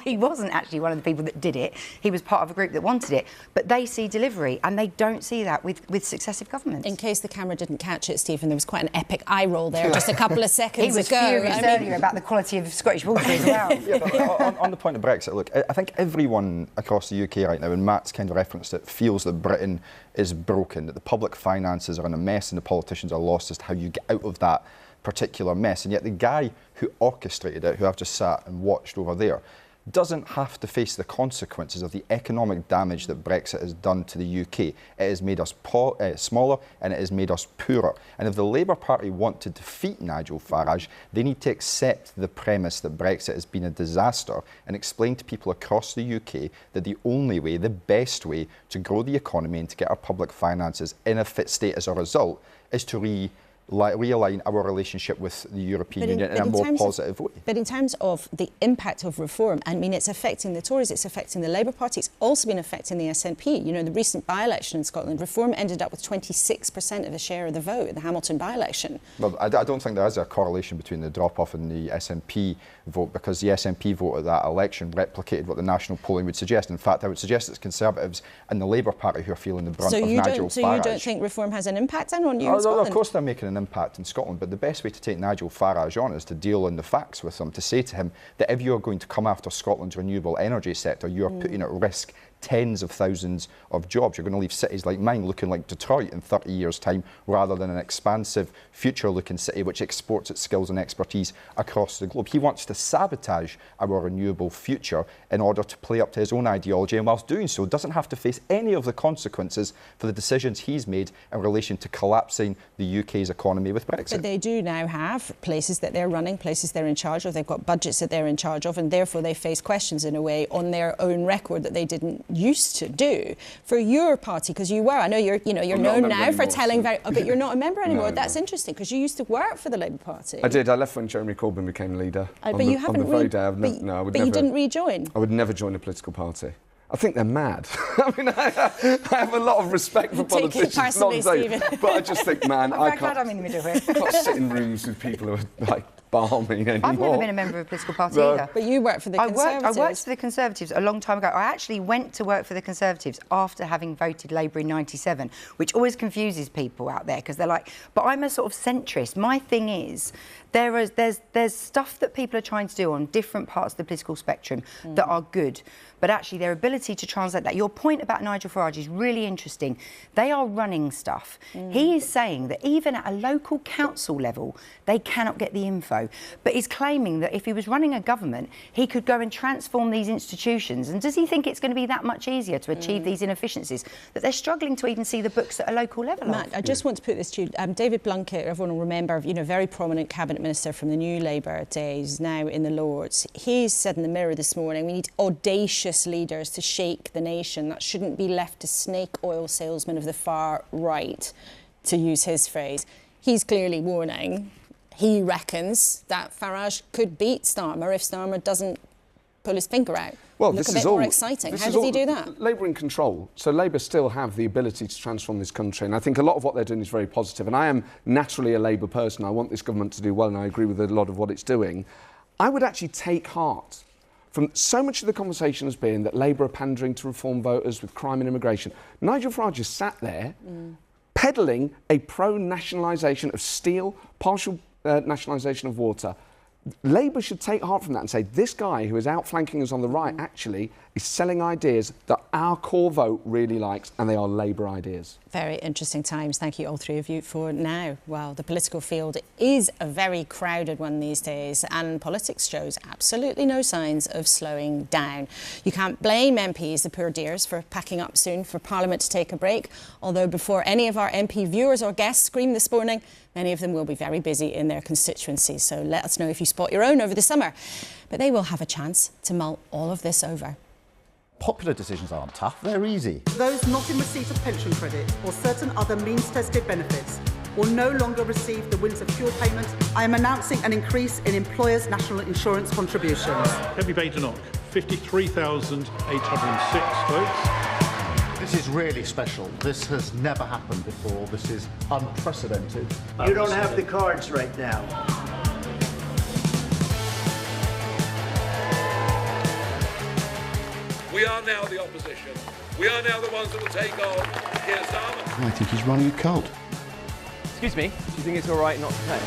He wasn't actually one of the people that did it. He was part of a group that wanted it. But they see delivery, and they don't see that with successive governments. In case the camera didn't catch it, Stephen, there was quite an epic eye roll there just a couple of seconds ago. He was furious earlier about the quality of Scottish water as well. Yeah, but on the point of Brexit, look, I think everyone across the UK right now, and Matt's kind of referenced it, feels that Britain is broken, that the public finances are in a mess and the politicians are lost as to how you get out of that particular mess. And yet the guy who orchestrated it, who I've just sat and watched over there, doesn't have to face the consequences of the economic damage that Brexit has done to the UK. It has made us smaller and it has made us poorer. And if the Labour Party want to defeat Nigel Farage, they need to accept the premise that Brexit has been a disaster and explain to people across the UK that the only way, the best way to grow the economy and to get our public finances in a fit state as a result is to realign our relationship with the European Union in a more positive way. But in terms of the impact of reform, I mean, it's affecting the Tories, it's affecting the Labour Party, it's also been affecting the SNP. You know, the recent by-election in Scotland, reform ended up with 26% of the share of the vote in the Hamilton by-election. Well, I don't think there is a correlation between the drop-off and the SNP vote, because the SNP vote at that election replicated what the national polling would suggest. In fact, I would suggest it's Conservatives and the Labour Party who are feeling the brunt of Nigel Farage. So you don't think reform has an impact then on you in Scotland? Of course they're making an impact in Scotland, but the best way to take Nigel Farage on is to deal in the facts with him, to say to him that if you're going to come after Scotland's renewable energy sector, you're putting at risk tens of thousands of jobs. You're going to leave cities like mine looking like Detroit in 30 years' time, rather than an expansive, future-looking city which exports its skills and expertise across the globe. He wants to sabotage our renewable future in order to play up to his own ideology, and whilst doing so, doesn't have to face any of the consequences for the decisions he's made in relation to collapsing the UK's economy with Brexit. But they do now have places that they're running, places they're in charge of. They've got budgets that they're in charge of, and therefore they face questions in a way on their own record that they didn't used to do. For your party, because you were, I know you're known now for telling but you're not a member anymore. That's interesting, because you used to work for the Labour Party. I did. I left when Jeremy Corbyn became leader. But you haven't you didn't rejoin. I would never join a political party. I think they're mad. I mean, I have a lot of respect for politicians. Take it personally, Stephen. But I just think, man, I can't sit in rooms with people who are like balmy anymore. I've never been a member of a political party either. But you worked for the Conservatives. I worked for the Conservatives a long time ago. I actually went to work for the Conservatives after having voted Labour in '97, which always confuses people out there, because they're like, but I'm a sort of centrist. My thing is, there's stuff that people are trying to do on different parts of the political spectrum that are good, but actually their ability to translate that. Your point about Nigel Farage is really interesting. They are running stuff. He is saying that even at a local council level, they cannot get the info, but he's claiming that if he was running a government, he could go and transform these institutions. And does he think it's going to be that much easier to achieve these inefficiencies, that they're struggling to even see the books at a local level? Matt, I just want to put this to you. David Blunkett, everyone will remember, very prominent cabinet minister from the New Labour days, now in the Lords. He's said in the Mirror this morning, we need audacious leaders to shake the nation. That shouldn't be left to snake oil salesmen of the far right, to use his phrase. He's clearly warning. He reckons that Farage could beat Starmer if Starmer doesn't pull his finger out. Well, look a bit more exciting. How does he do that? Labour in control. So Labour still have the ability to transform this country. And I think a lot of what they're doing is very positive. And I am naturally a Labour person. I want this government to do well, and I agree with a lot of what it's doing. I would actually take heart from so much of the conversation has been that Labour are pandering to reform voters with crime and immigration. Nigel Farage has sat there peddling a pro-nationalisation of steel, partial nationalisation of water. Labour should take heart from that and say, this guy who is outflanking us on the right actually is selling ideas that our core vote really likes, and they are Labour ideas. Very interesting times. Thank you, all three of you, for now. Well, the political field is a very crowded one these days, and politics shows absolutely no signs of slowing down. You can't blame MPs, the poor dears, for packing up soon for Parliament to take a break, although before any of our MP viewers or guests scream this morning, many of them will be very busy in their constituencies, so let us know if you spot your own over the summer. But they will have a chance to mull all of this over. Popular decisions aren't tough, they're easy. Those not in receipt of pension credit or certain other means-tested benefits will no longer receive the winter fuel payment. I am announcing an increase in employers' national insurance contributions. Debbie Badenok, 53,806 votes. This is really special. This has never happened before. This is unprecedented. You don't have the cards right now. We are now the opposition. We are now the ones that will take on Keir Starmer. I think he's running a cult. Excuse me, do you think it's all right not to pay?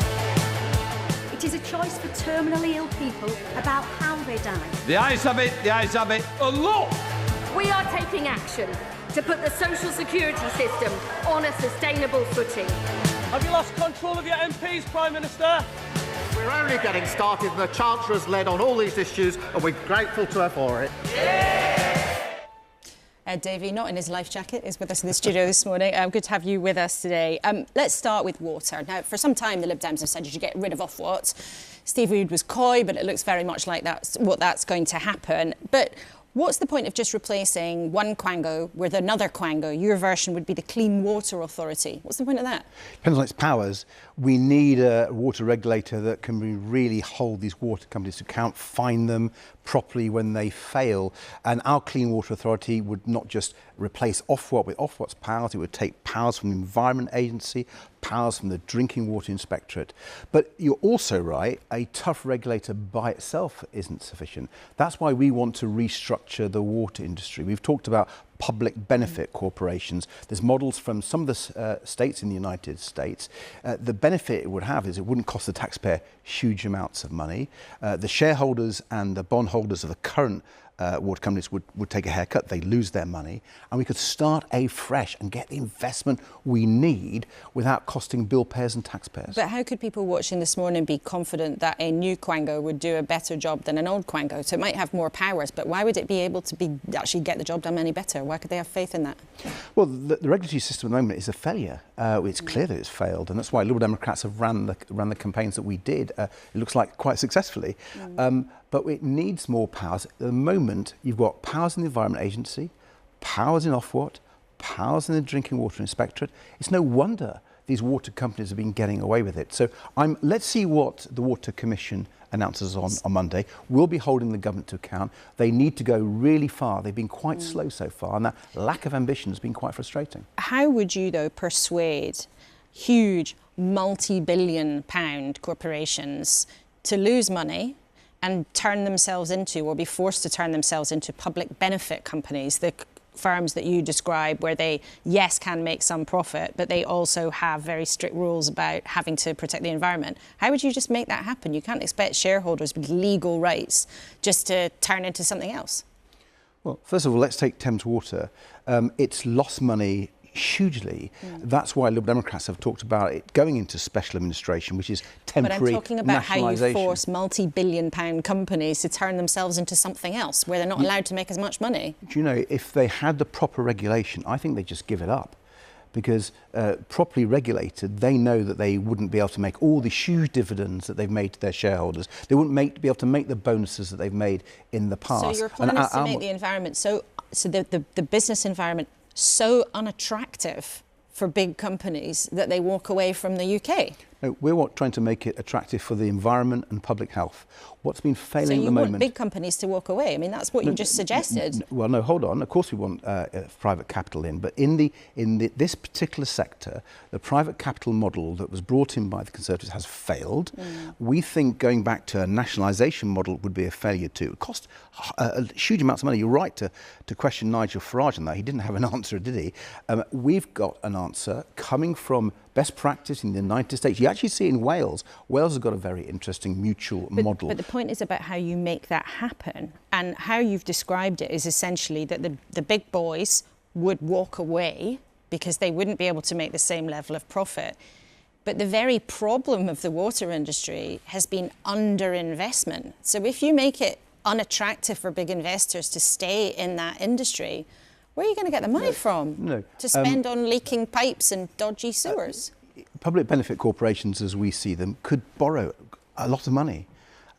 It is a choice for terminally ill people about how they die. The ayes have it, the ayes have it. A lot! We are taking action to put the social security system on a sustainable footing. Have you lost control of your MPs, Prime Minister? We're only getting started, and the Chancellor's led on all these issues, and we're grateful to her for it. Davey, not in his life jacket, is with us in the studio this morning. Good to have you with us today. Let's start with water. Now, for some time, the Lib Dems have said you should get rid of Ofwat. Steve Reid was coy, but it looks very much like that's going to happen. But what's the point of just replacing one quango with another quango? Your version would be the Clean Water Authority. What's the point of that? Depends on its powers. We need a water regulator that can really hold these water companies to account, fine them properly when they fail. And our Clean Water Authority would not just replace Ofwat with Ofwat's powers, it would take powers from the Environment Agency, powers from the Drinking Water Inspectorate. But you're also right, a tough regulator by itself isn't sufficient. That's why we want to restructure the water industry. We've talked about public benefit corporations. There's models from some of the states in the United States. The benefit it would have is it wouldn't cost the taxpayer huge amounts of money. The shareholders and the bondholders of the current water companies would take a haircut, they lose their money, and we could start afresh and get the investment we need without costing bill payers and taxpayers. But how could people watching this morning be confident that a new quango would do a better job than an old quango? So it might have more powers, but why would it be able to actually get the job done any better? Why could they have faith in that? Well, the regulatory system at the moment is a failure. It's clear that it's failed, and that's why Liberal Democrats have ran the campaigns that we did. It looks like quite successfully. But it needs more powers. At the moment, you've got powers in the Environment Agency, powers in Ofwat, powers in the Drinking Water Inspectorate. It's no wonder these water companies have been getting away with it. So let's see what the Water Commission announces on Monday. We'll be holding the government to account. They need to go really far. They've been quite slow so far, and that lack of ambition has been quite frustrating. How would you, though, persuade huge multi-billion-pound corporations to lose money and turn themselves into, or be forced to turn themselves into, public benefit companies, the firms that you describe, where they, yes, can make some profit, but they also have very strict rules about having to protect the environment? How would you just make that happen? You can't expect shareholders with legal rights just to turn into something else. Well, first of all, let's take Thames Water. It's lost money hugely. That's why Liberal Democrats have talked about it going into special administration, which is temporary nationalisation. But I'm talking about how you force multi-billion-pound companies to turn themselves into something else, where they're not allowed to make as much money. Do you know, if they had the proper regulation, I think they'd just give it up. Because properly regulated, they know that they wouldn't be able to make all the huge dividends that they've made to their shareholders. They wouldn't be able to make the bonuses that they've made in the past. So your plan is to make the environment so the business environment so unattractive for big companies that they walk away from the UK? No, we're trying to make it attractive for the environment and public health. What's been failing at the moment... So you want big companies to walk away? I mean, that's what you just suggested. Well, no, hold on. Of course we want private capital in, but in this particular sector, the private capital model that was brought in by the Conservatives has failed. We think going back to a nationalisation model would be a failure too. It cost a huge amounts of money. You're right to question Nigel Farage on that. He didn't have an answer, did he? We've got an answer coming from best practice in the United States. You actually see it in Wales. Wales has got a very interesting mutual model. But the point is about how you make that happen. And how you've described it is essentially that the big boys would walk away because they wouldn't be able to make the same level of profit. But the very problem of the water industry has been underinvestment. So if you make it unattractive for big investors to stay in that industry, where are you going to get the money from to spend on leaking pipes and dodgy sewers? Public benefit corporations, as we see them, could borrow a lot of money,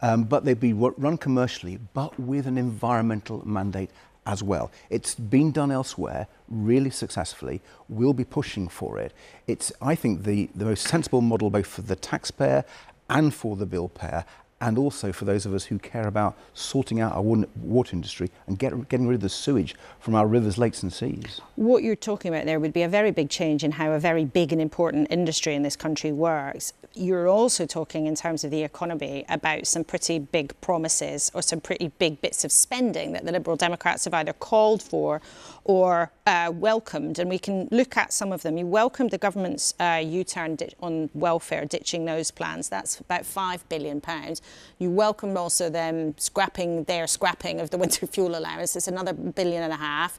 but they'd be run commercially, but with an environmental mandate as well. It's been done elsewhere really successfully. We'll be pushing for it. It's, I think, the most sensible model both for the taxpayer and for the bill payer, and also for those of us who care about sorting out our water industry and getting rid of the sewage from our rivers, lakes and seas. What you're talking about there would be a very big change in how a very big and important industry in this country works. You're also talking in terms of the economy about some pretty big promises or some pretty big bits of spending that the Liberal Democrats have either called for or welcomed, and we can look at some of them. You welcomed the government's U-turn on welfare, ditching those plans. That's about £5 billion. You welcomed also them scrapping of the winter fuel allowance. It's another £1.5 billion.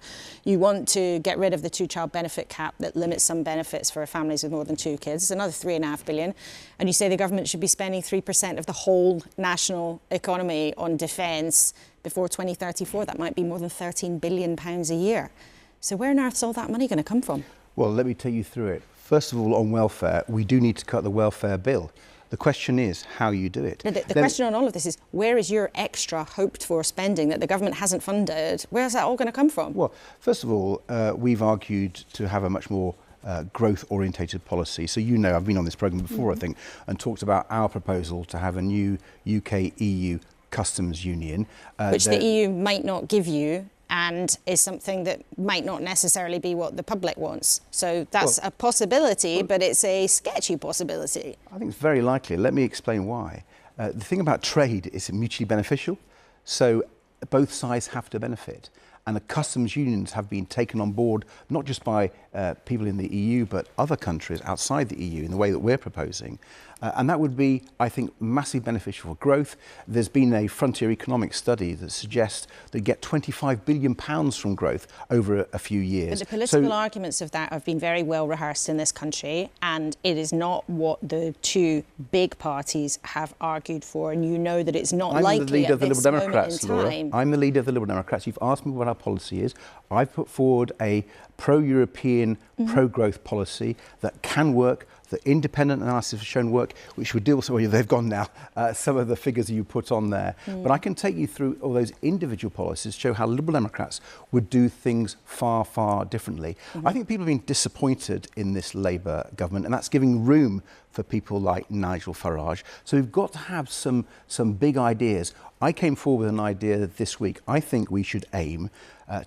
You want to get rid of the two-child benefit cap that limits some benefits for families with more than 2 kids. It's another £3.5 billion. And you say the government should be spending 3% of the whole national economy on defence before 2034. That might be more than £13 billion a year. So where on earth is all that money going to come from? Well, let me take you through it. First of all, on welfare, we do need to cut the welfare bill. The question is how you do it. The question on all of this is, where is your extra hoped-for spending that the government hasn't funded? Where is that all going to come from? Well, first of all, we've argued to have a much more growth-orientated policy. So you know, I've been on this programme before, I think, and talked about our proposal to have a new UK-EU customs union. Which the EU might not give you, and is something that might not necessarily be what the public wants. So that's a possibility, but it's a sketchy possibility. I think it's very likely. Let me explain why. The thing about trade is mutually beneficial, so both sides have to benefit. And the customs unions have been taken on board, not just by people in the EU, but other countries outside the EU in the way that we're proposing. And that would be, I think, massively beneficial for growth. There's been a frontier economic study that suggests that you get £25 billion from growth over a few years. But the political arguments of that have been very well rehearsed in this country, and it is not what the two big parties have argued for. And you know that it's not likely at this moment in time. I'm the leader of the Liberal Democrats. You've asked me what our policy is. I've put forward a pro-European, pro-growth policy that can work. The independent analysis has shown work, which would deal with, well, they've gone now, some of the figures you put on there. But I can take you through all those individual policies, show how Liberal Democrats would do things far, far differently. I think people have been disappointed in this Labour government, and that's giving room for people like Nigel Farage. So we've got to have some big ideas. I came forward with an idea this week. I think we should aim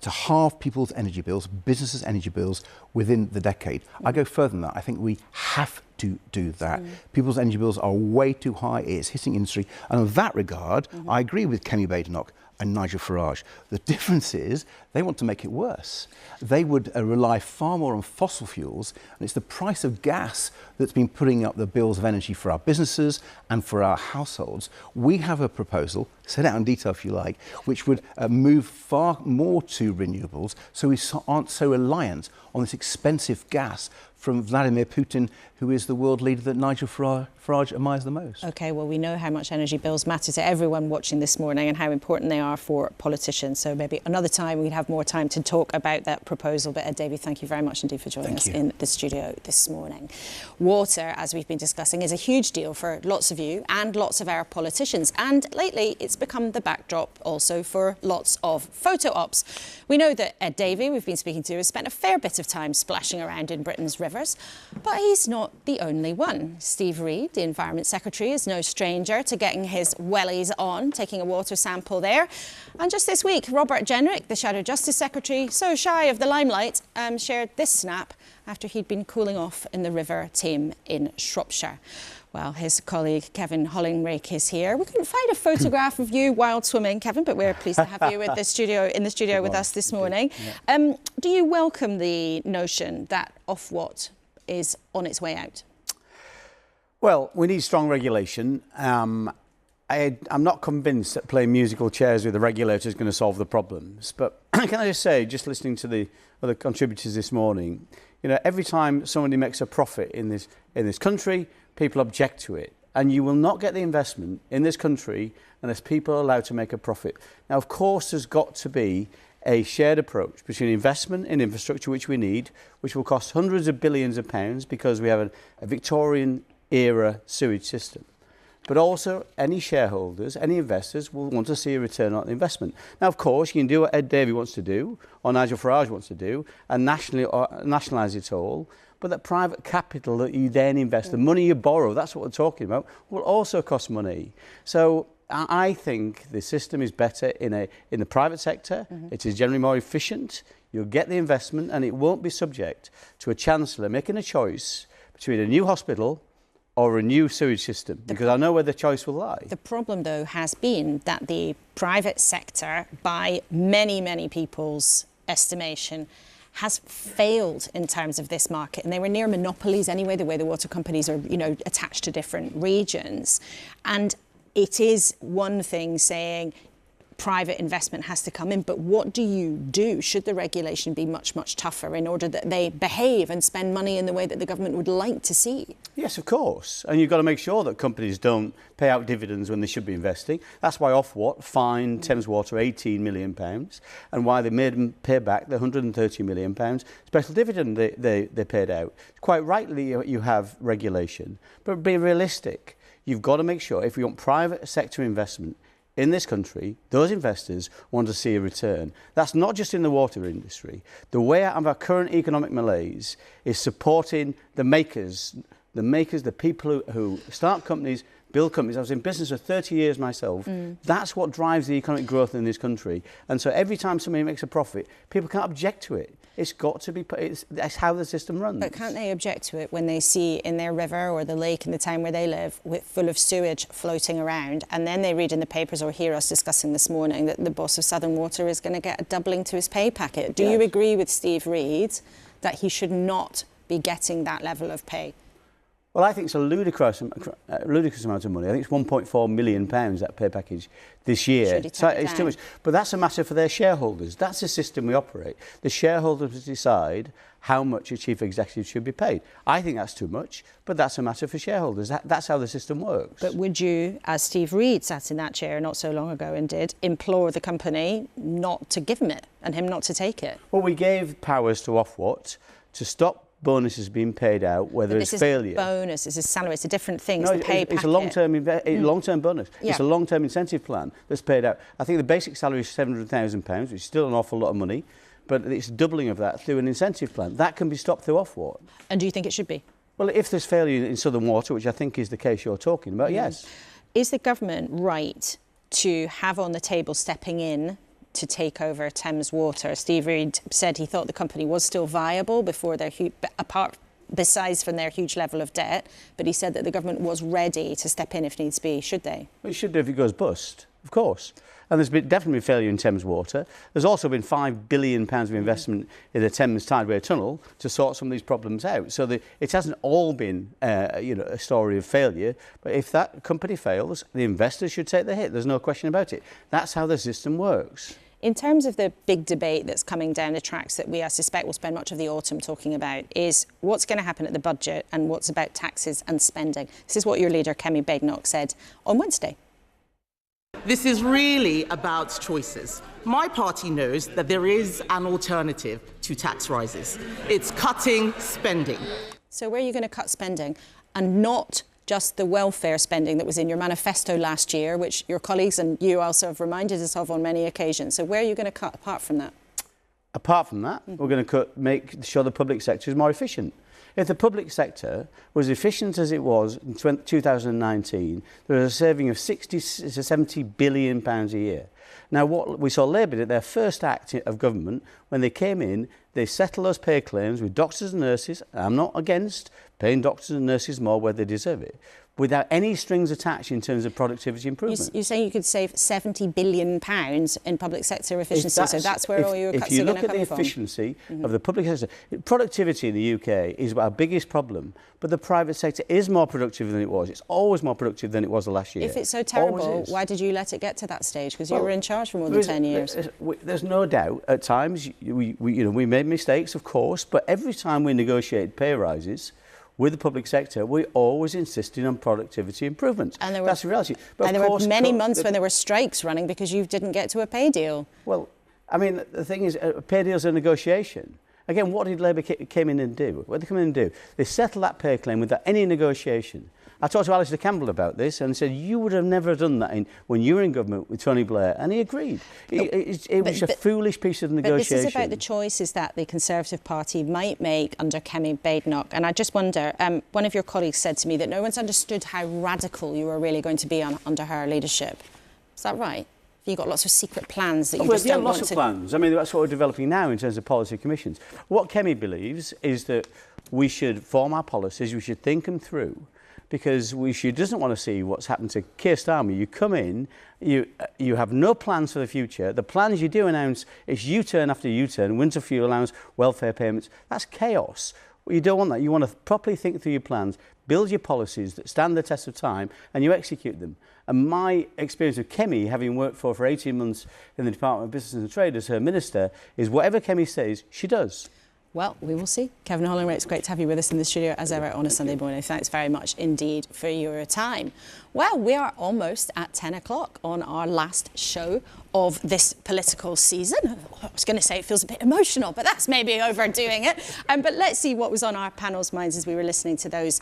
to halve people's energy bills, businesses' energy bills, within the decade. I go further than that. I think we have to do that. People's energy bills are way too high. It's hitting industry. And in that regard, I agree with Kemi Badenoch and Nigel Farage. The difference is they want to make it worse. They would rely far more on fossil fuels, and it's the price of gas that's been putting up the bills of energy for our businesses and for our households. We have a proposal, set out in detail if you like, which would move far more to renewables, so we aren't so reliant on this expensive gas from Vladimir Putin, who is the world leader that Nigel Farage admires the most. OK, well, we know how much energy bills matter to everyone watching this morning and how important they are for politicians. So maybe another time we'd have more time to talk about that proposal. But Davey, thank you very much indeed for joining us in the studio this morning. Water, as we've been discussing, is a huge deal for lots of you and lots of our politicians. And lately, it's become the backdrop also for lots of photo ops. We know that Ed Davey, we've been speaking to, has spent a fair bit of time splashing around in Britain's rivers, but he's not the only one. Steve Reid, the Environment Secretary, is no stranger to getting his wellies on, taking a water sample there. And just this week, Robert Jenrick, the Shadow Justice Secretary, so shy of the limelight, shared this snap after he'd been cooling off in the River Tame in Shropshire. Well, his colleague Kevin Hollinrake is here. We couldn't find a photograph of you wild swimming, Kevin, but we're pleased to have you with the studio with us this morning. Yeah. Do you welcome the notion that Ofwat is on its way out? Well, we need strong regulation. I'm not convinced that playing musical chairs with the regulator is going to solve the problems. But can I just say, just listening to the other contributors this morning, you know, every time somebody makes a profit in this country, people object to it. And you will not get the investment in this country unless people are allowed to make a profit. Now, of course, there's got to be a shared approach between investment in infrastructure, which we need, which will cost hundreds of billions of pounds because we have a Victorian-era sewage system. But also, any shareholders, any investors will want to see a return on investment. Now, of course, you can do what Ed Davey wants to do, or Nigel Farage wants to do, and nationalise it all. But that private capital that you then invest, the money you borrow, that's what we're talking about, will also cost money. So I think the system is better in the private sector. It is generally more efficient. You'll get the investment, and it won't be subject to a chancellor making a choice between a new hospital or a new sewage system, because I know where the choice will lie. The problem, though, has been that the private sector, by many, many people's estimation, has failed in terms of this market. And they were near monopolies anyway, the way the water companies are, you know, attached to different regions. And it is one thing saying private investment has to come in, but what do you do? Should the regulation be much, much tougher in order that they behave and spend money in the way that the government would like to see? Yes, of course. And you've got to make sure that companies don't pay out dividends when they should be investing. That's why Ofwat fined Thames Water £18 million and why they made them pay back the £130 million special dividend they paid out. Quite rightly, you have regulation, but be realistic. You've got to make sure, if you want private sector investment in this country, those investors want to see a return. That's not just in the water industry. The way out of our current economic malaise is supporting the makers, the people who start companies, build companies. I was in business for 30 years myself. That's what drives the economic growth in this country. And so every time somebody makes a profit, people can't object to it. It's got to be, that's how the system runs. But can't they object to it when they see in their river or the lake in the town where they live full of sewage floating around, and then they read in the papers or hear us discussing this morning that the boss of Southern Water is going to get a doubling to his pay packet? Do you agree with Steve Reid that he should not be getting that level of pay? Well, I think it's a ludicrous amount of money. I think it's £1.4 million, that pay package this year. So it's too much. But that's a matter for their shareholders. That's the system we operate. The shareholders decide how much a chief executive should be paid. I think that's too much, but that's a matter for shareholders. That's how the system works. But would you, as Steve Reid sat in that chair not so long ago and did, implore the company not to give him it and him not to take it? Well, we gave powers to Ofwat to stop bonuses being paid out, whether it's failure. This is bonus, this is salary, it's a different thing. No, it's the pay it's a long-term bonus. Yeah. It's a long-term incentive plan that's paid out. I think the basic salary is £700,000, which is still an awful lot of money, but it's doubling of that through an incentive plan. That can be stopped through Ofwat. And do you think it should be? Well, if there's failure in Southern Water, which I think is the case you're talking about, yes. Is the government right to have on the table stepping in to take over Thames Water? Steve Reid said he thought the company was still viable before their besides from their huge level of debt, but he said that the government was ready to step in if needs be. Should they? Well, it should do if it goes bust, of course. And there's definitely been failure in Thames Water. There's also been £5 billion of investment in the Thames Tideway Tunnel to sort some of these problems out. So it hasn't all been a story of failure. But if that company fails, the investors should take the hit. There's no question about it. That's how the system works. In terms of the big debate that's coming down the tracks that I suspect will spend much of the autumn talking about is what's going to happen at the budget and what's about taxes and spending. This is what your leader, Kemi Badenoch, said on Wednesday. This is really about choices. My party knows that there is an alternative to tax rises. It's cutting spending. So where are you going to cut spending and not just the welfare spending that was in your manifesto last year, which your colleagues and you also have reminded us of on many occasions. So where are you going to cut apart from that? Apart from that, we're going to make sure the public sector is more efficient. If the public sector was efficient as it was in 2019, there was a saving of 60 to 70 billion pounds a year. Now, what we saw Labour did, their first act of government, when they came in, they settled those pay claims with doctors and nurses. I'm not against paying doctors and nurses more where they deserve it, without any strings attached in terms of productivity improvement. You're saying you could save £70 billion in public sector efficiency, so that's where all your cuts are going to come from? If you look at the efficiency of the public sector, productivity in the UK is our biggest problem, but the private sector is more productive than it was. It's always more productive than it was the last year. If it's so terrible, why did you let it get to that stage? Because you were in charge for more than 10 years. There's no doubt, at times, we made mistakes, of course, but every time we negotiated pay rises with the public sector, we always insisted on productivity improvements. And that's the reality. But there were many months when there were strikes running because you didn't get to a pay deal. Well, I mean, the thing is, pay deals are a negotiation. Again, what did Labour came in and do? What did they come in and do? They settled that pay claim without any negotiation. I talked to Alistair Campbell about this and said, you would have never done that when you were in government with Tony Blair, and he agreed. It was a foolish piece of negotiation. But this is about the choices that the Conservative Party might make under Kemi Badenoch. And I just wonder, one of your colleagues said to me that no one's understood how radical you were really going to be under her leadership. Is that right? You've got lots of secret plans that you just don't want to... lots of plans. I mean, that's what we're developing now in terms of policy commissions. What Kemi believes is that we should form our policies, we should think them through, because she doesn't want to see what's happened to Keir Starmer. You come in, you have no plans for the future. The plans you do announce is U-turn after U-turn, winter fuel allowance, welfare payments. That's chaos. You don't want that. You want to properly think through your plans, build your policies that stand the test of time, and you execute them. And my experience of Kemi, having worked for 18 months in the Department of Business and Trade as her minister, is whatever Kemi says, she does. Well, we will see. Kevin Hollinrake, it's great to have you with us in the studio as ever on a Sunday morning. Thanks very much indeed for your time. Well, we are almost at 10 o'clock on our last show of this political season. I was going to say it feels a bit emotional, but that's maybe overdoing it. But let's see what was on our panel's minds as we were listening to those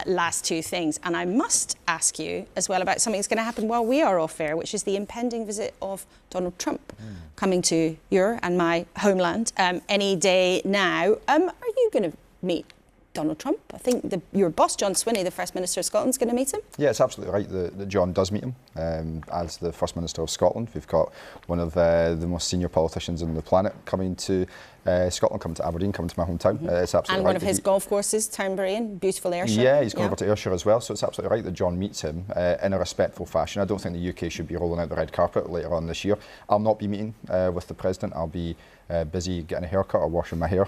last two things. And I must ask you as well about something that's going to happen while we are off air, which is the impending visit of Donald Trump coming to your and my homeland any day now. Are you going to meet Donald Trump? I think your boss, John Swinney, the First Minister of Scotland, is going to meet him. Yeah, it's absolutely right that John does meet him. As the First Minister of Scotland, we've got one of the most senior politicians on the planet coming to Scotland, coming to Aberdeen, coming to my hometown. It's absolutely and right. And one of his golf courses, Townbury, beautiful Ayrshire. Yeah, he's going over to Ayrshire as well, so it's absolutely right that John meets him in a respectful fashion. I don't think the UK should be rolling out the red carpet later on this year. I'll not be meeting with the President. I'll be busy getting a haircut or washing my hair.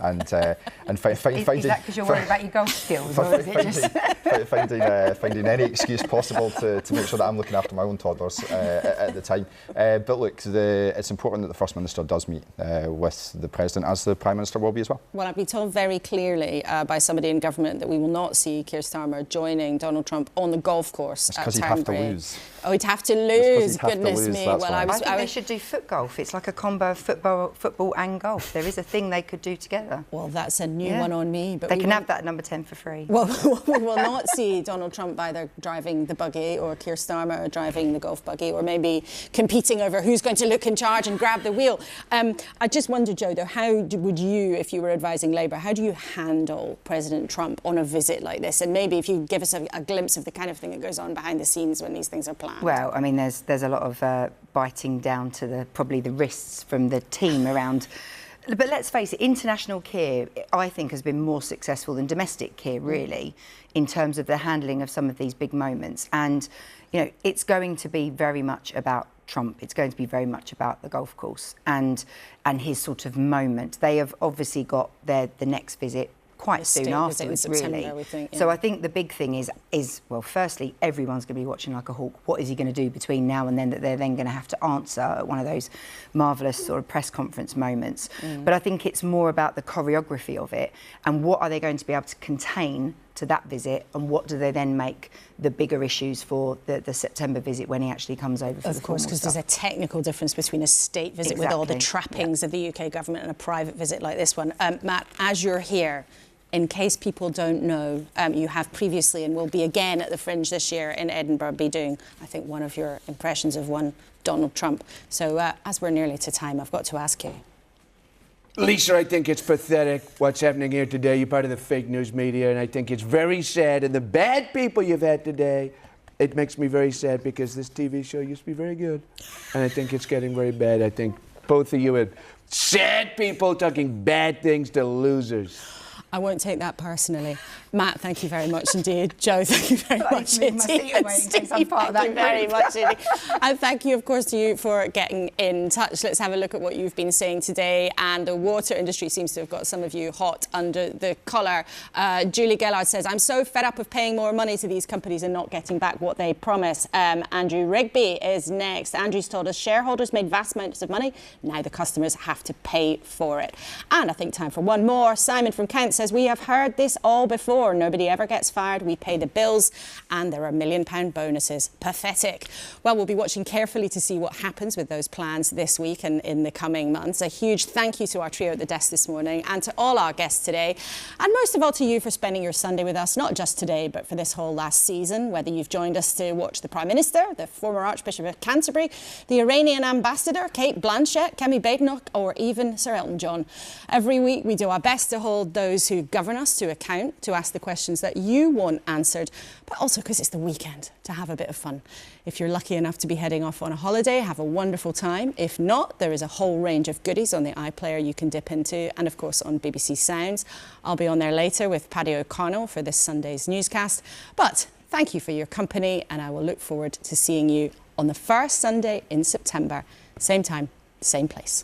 And finding... Is that because you're worried about your golf skills? Or is it just... finding any excuse possible to make sure that I'm looking after my own toddlers at the time. But look, it's important that the First Minister does meet with the President, as the Prime Minister will be as well. Well, I've been told very clearly by somebody in government that we will not see Keir Starmer joining Donald Trump on the golf course at Townbury. Because he'd have to lose. Oh, he'd have to lose, goodness me. Well, I think they should do foot golf. It's like a combo of football and golf. There is a thing they could do together. Well, that's a new one on me. But they can have that at number 10 for free. Well, we will not see Donald Trump either driving the buggy or Keir Starmer driving the golf buggy, or maybe competing over who's going to look in charge and grab the wheel. I just wonder, Joe, though, how would you, if you were advising Labour, how do you handle President Trump on a visit like this? And maybe if you give us a glimpse of the kind of thing that goes on behind the scenes when these things are planned. Well, I mean, there's a lot of biting down to probably the wrists from the team around. But let's face it, international care, I think, has been more successful than domestic care, really, in terms of the handling of some of these big moments. And, you know, it's going to be very much about Trump. It's going to be very much about the golf course and his sort of moment. They have obviously got the next visit quite soon afterwards, really. We think, yeah. So I think the big thing is well, firstly, everyone's going to be watching like a hawk. What is he going to do between now and then that they're then going to have to answer at one of those marvellous sort of press conference moments? But I think it's more about the choreography of it and what are they going to be able to contain to that visit, and what do they then make the bigger issues for the September visit when he actually comes over for the formal stuff. Of course, because there's a technical difference between a state visit with all the trappings of the UK government and a private visit like this one. Matt, as you're here in case people don't know, you have previously and will be again at the Fringe this year in Edinburgh, be doing, I think, one of your impressions of one Donald Trump. So as we're nearly to time, I've got to ask you. Lisa, I think it's pathetic what's happening here today. You're part of the fake news media, and I think it's very sad. And the bad people you've had today, it makes me very sad because this TV show used to be very good. And I think it's getting very bad. I think both of you are sad people talking bad things to losers. I won't take that personally. Matt, thank you very much indeed. Joe, thank you very much indeed. And Steve, thank you very much indeed. And thank you, of course, to you for getting in touch. Let's have a look at what you've been saying today. And the water industry seems to have got some of you hot under the collar. Julie Gellard says, I'm so fed up of paying more money to these companies and not getting back what they promise. Andrew Rigby is next. Andrew's told us shareholders made vast amounts of money. Now the customers have to pay for it. And I think time for one more. Simon from Kent says, we have heard this all before. Nobody ever gets fired. We pay the bills and there are £1 million bonuses. Pathetic. Well, we'll be watching carefully to see what happens with those plans this week and in the coming months. A huge thank you to our trio at the desk this morning and to all our guests today. And most of all to you for spending your Sunday with us, not just today, but for this whole last season, whether you've joined us to watch the Prime Minister, the former Archbishop of Canterbury, the Iranian Ambassador, Kate Blanchett, Kemi Badenoch, or even Sir Elton John. Every week we do our best to hold those who govern us to account, to ask the questions that you want answered, but also because it's the weekend, to have a bit of fun. If you're lucky enough to be heading off on a holiday, have a wonderful time. If not, there is a whole range of goodies on the iPlayer you can dip into, and of course on BBC Sounds. I'll be on there later with Paddy O'Connell for this Sunday's newscast. But thank you for your company, and I will look forward to seeing you on the first Sunday in September. Same time, same place.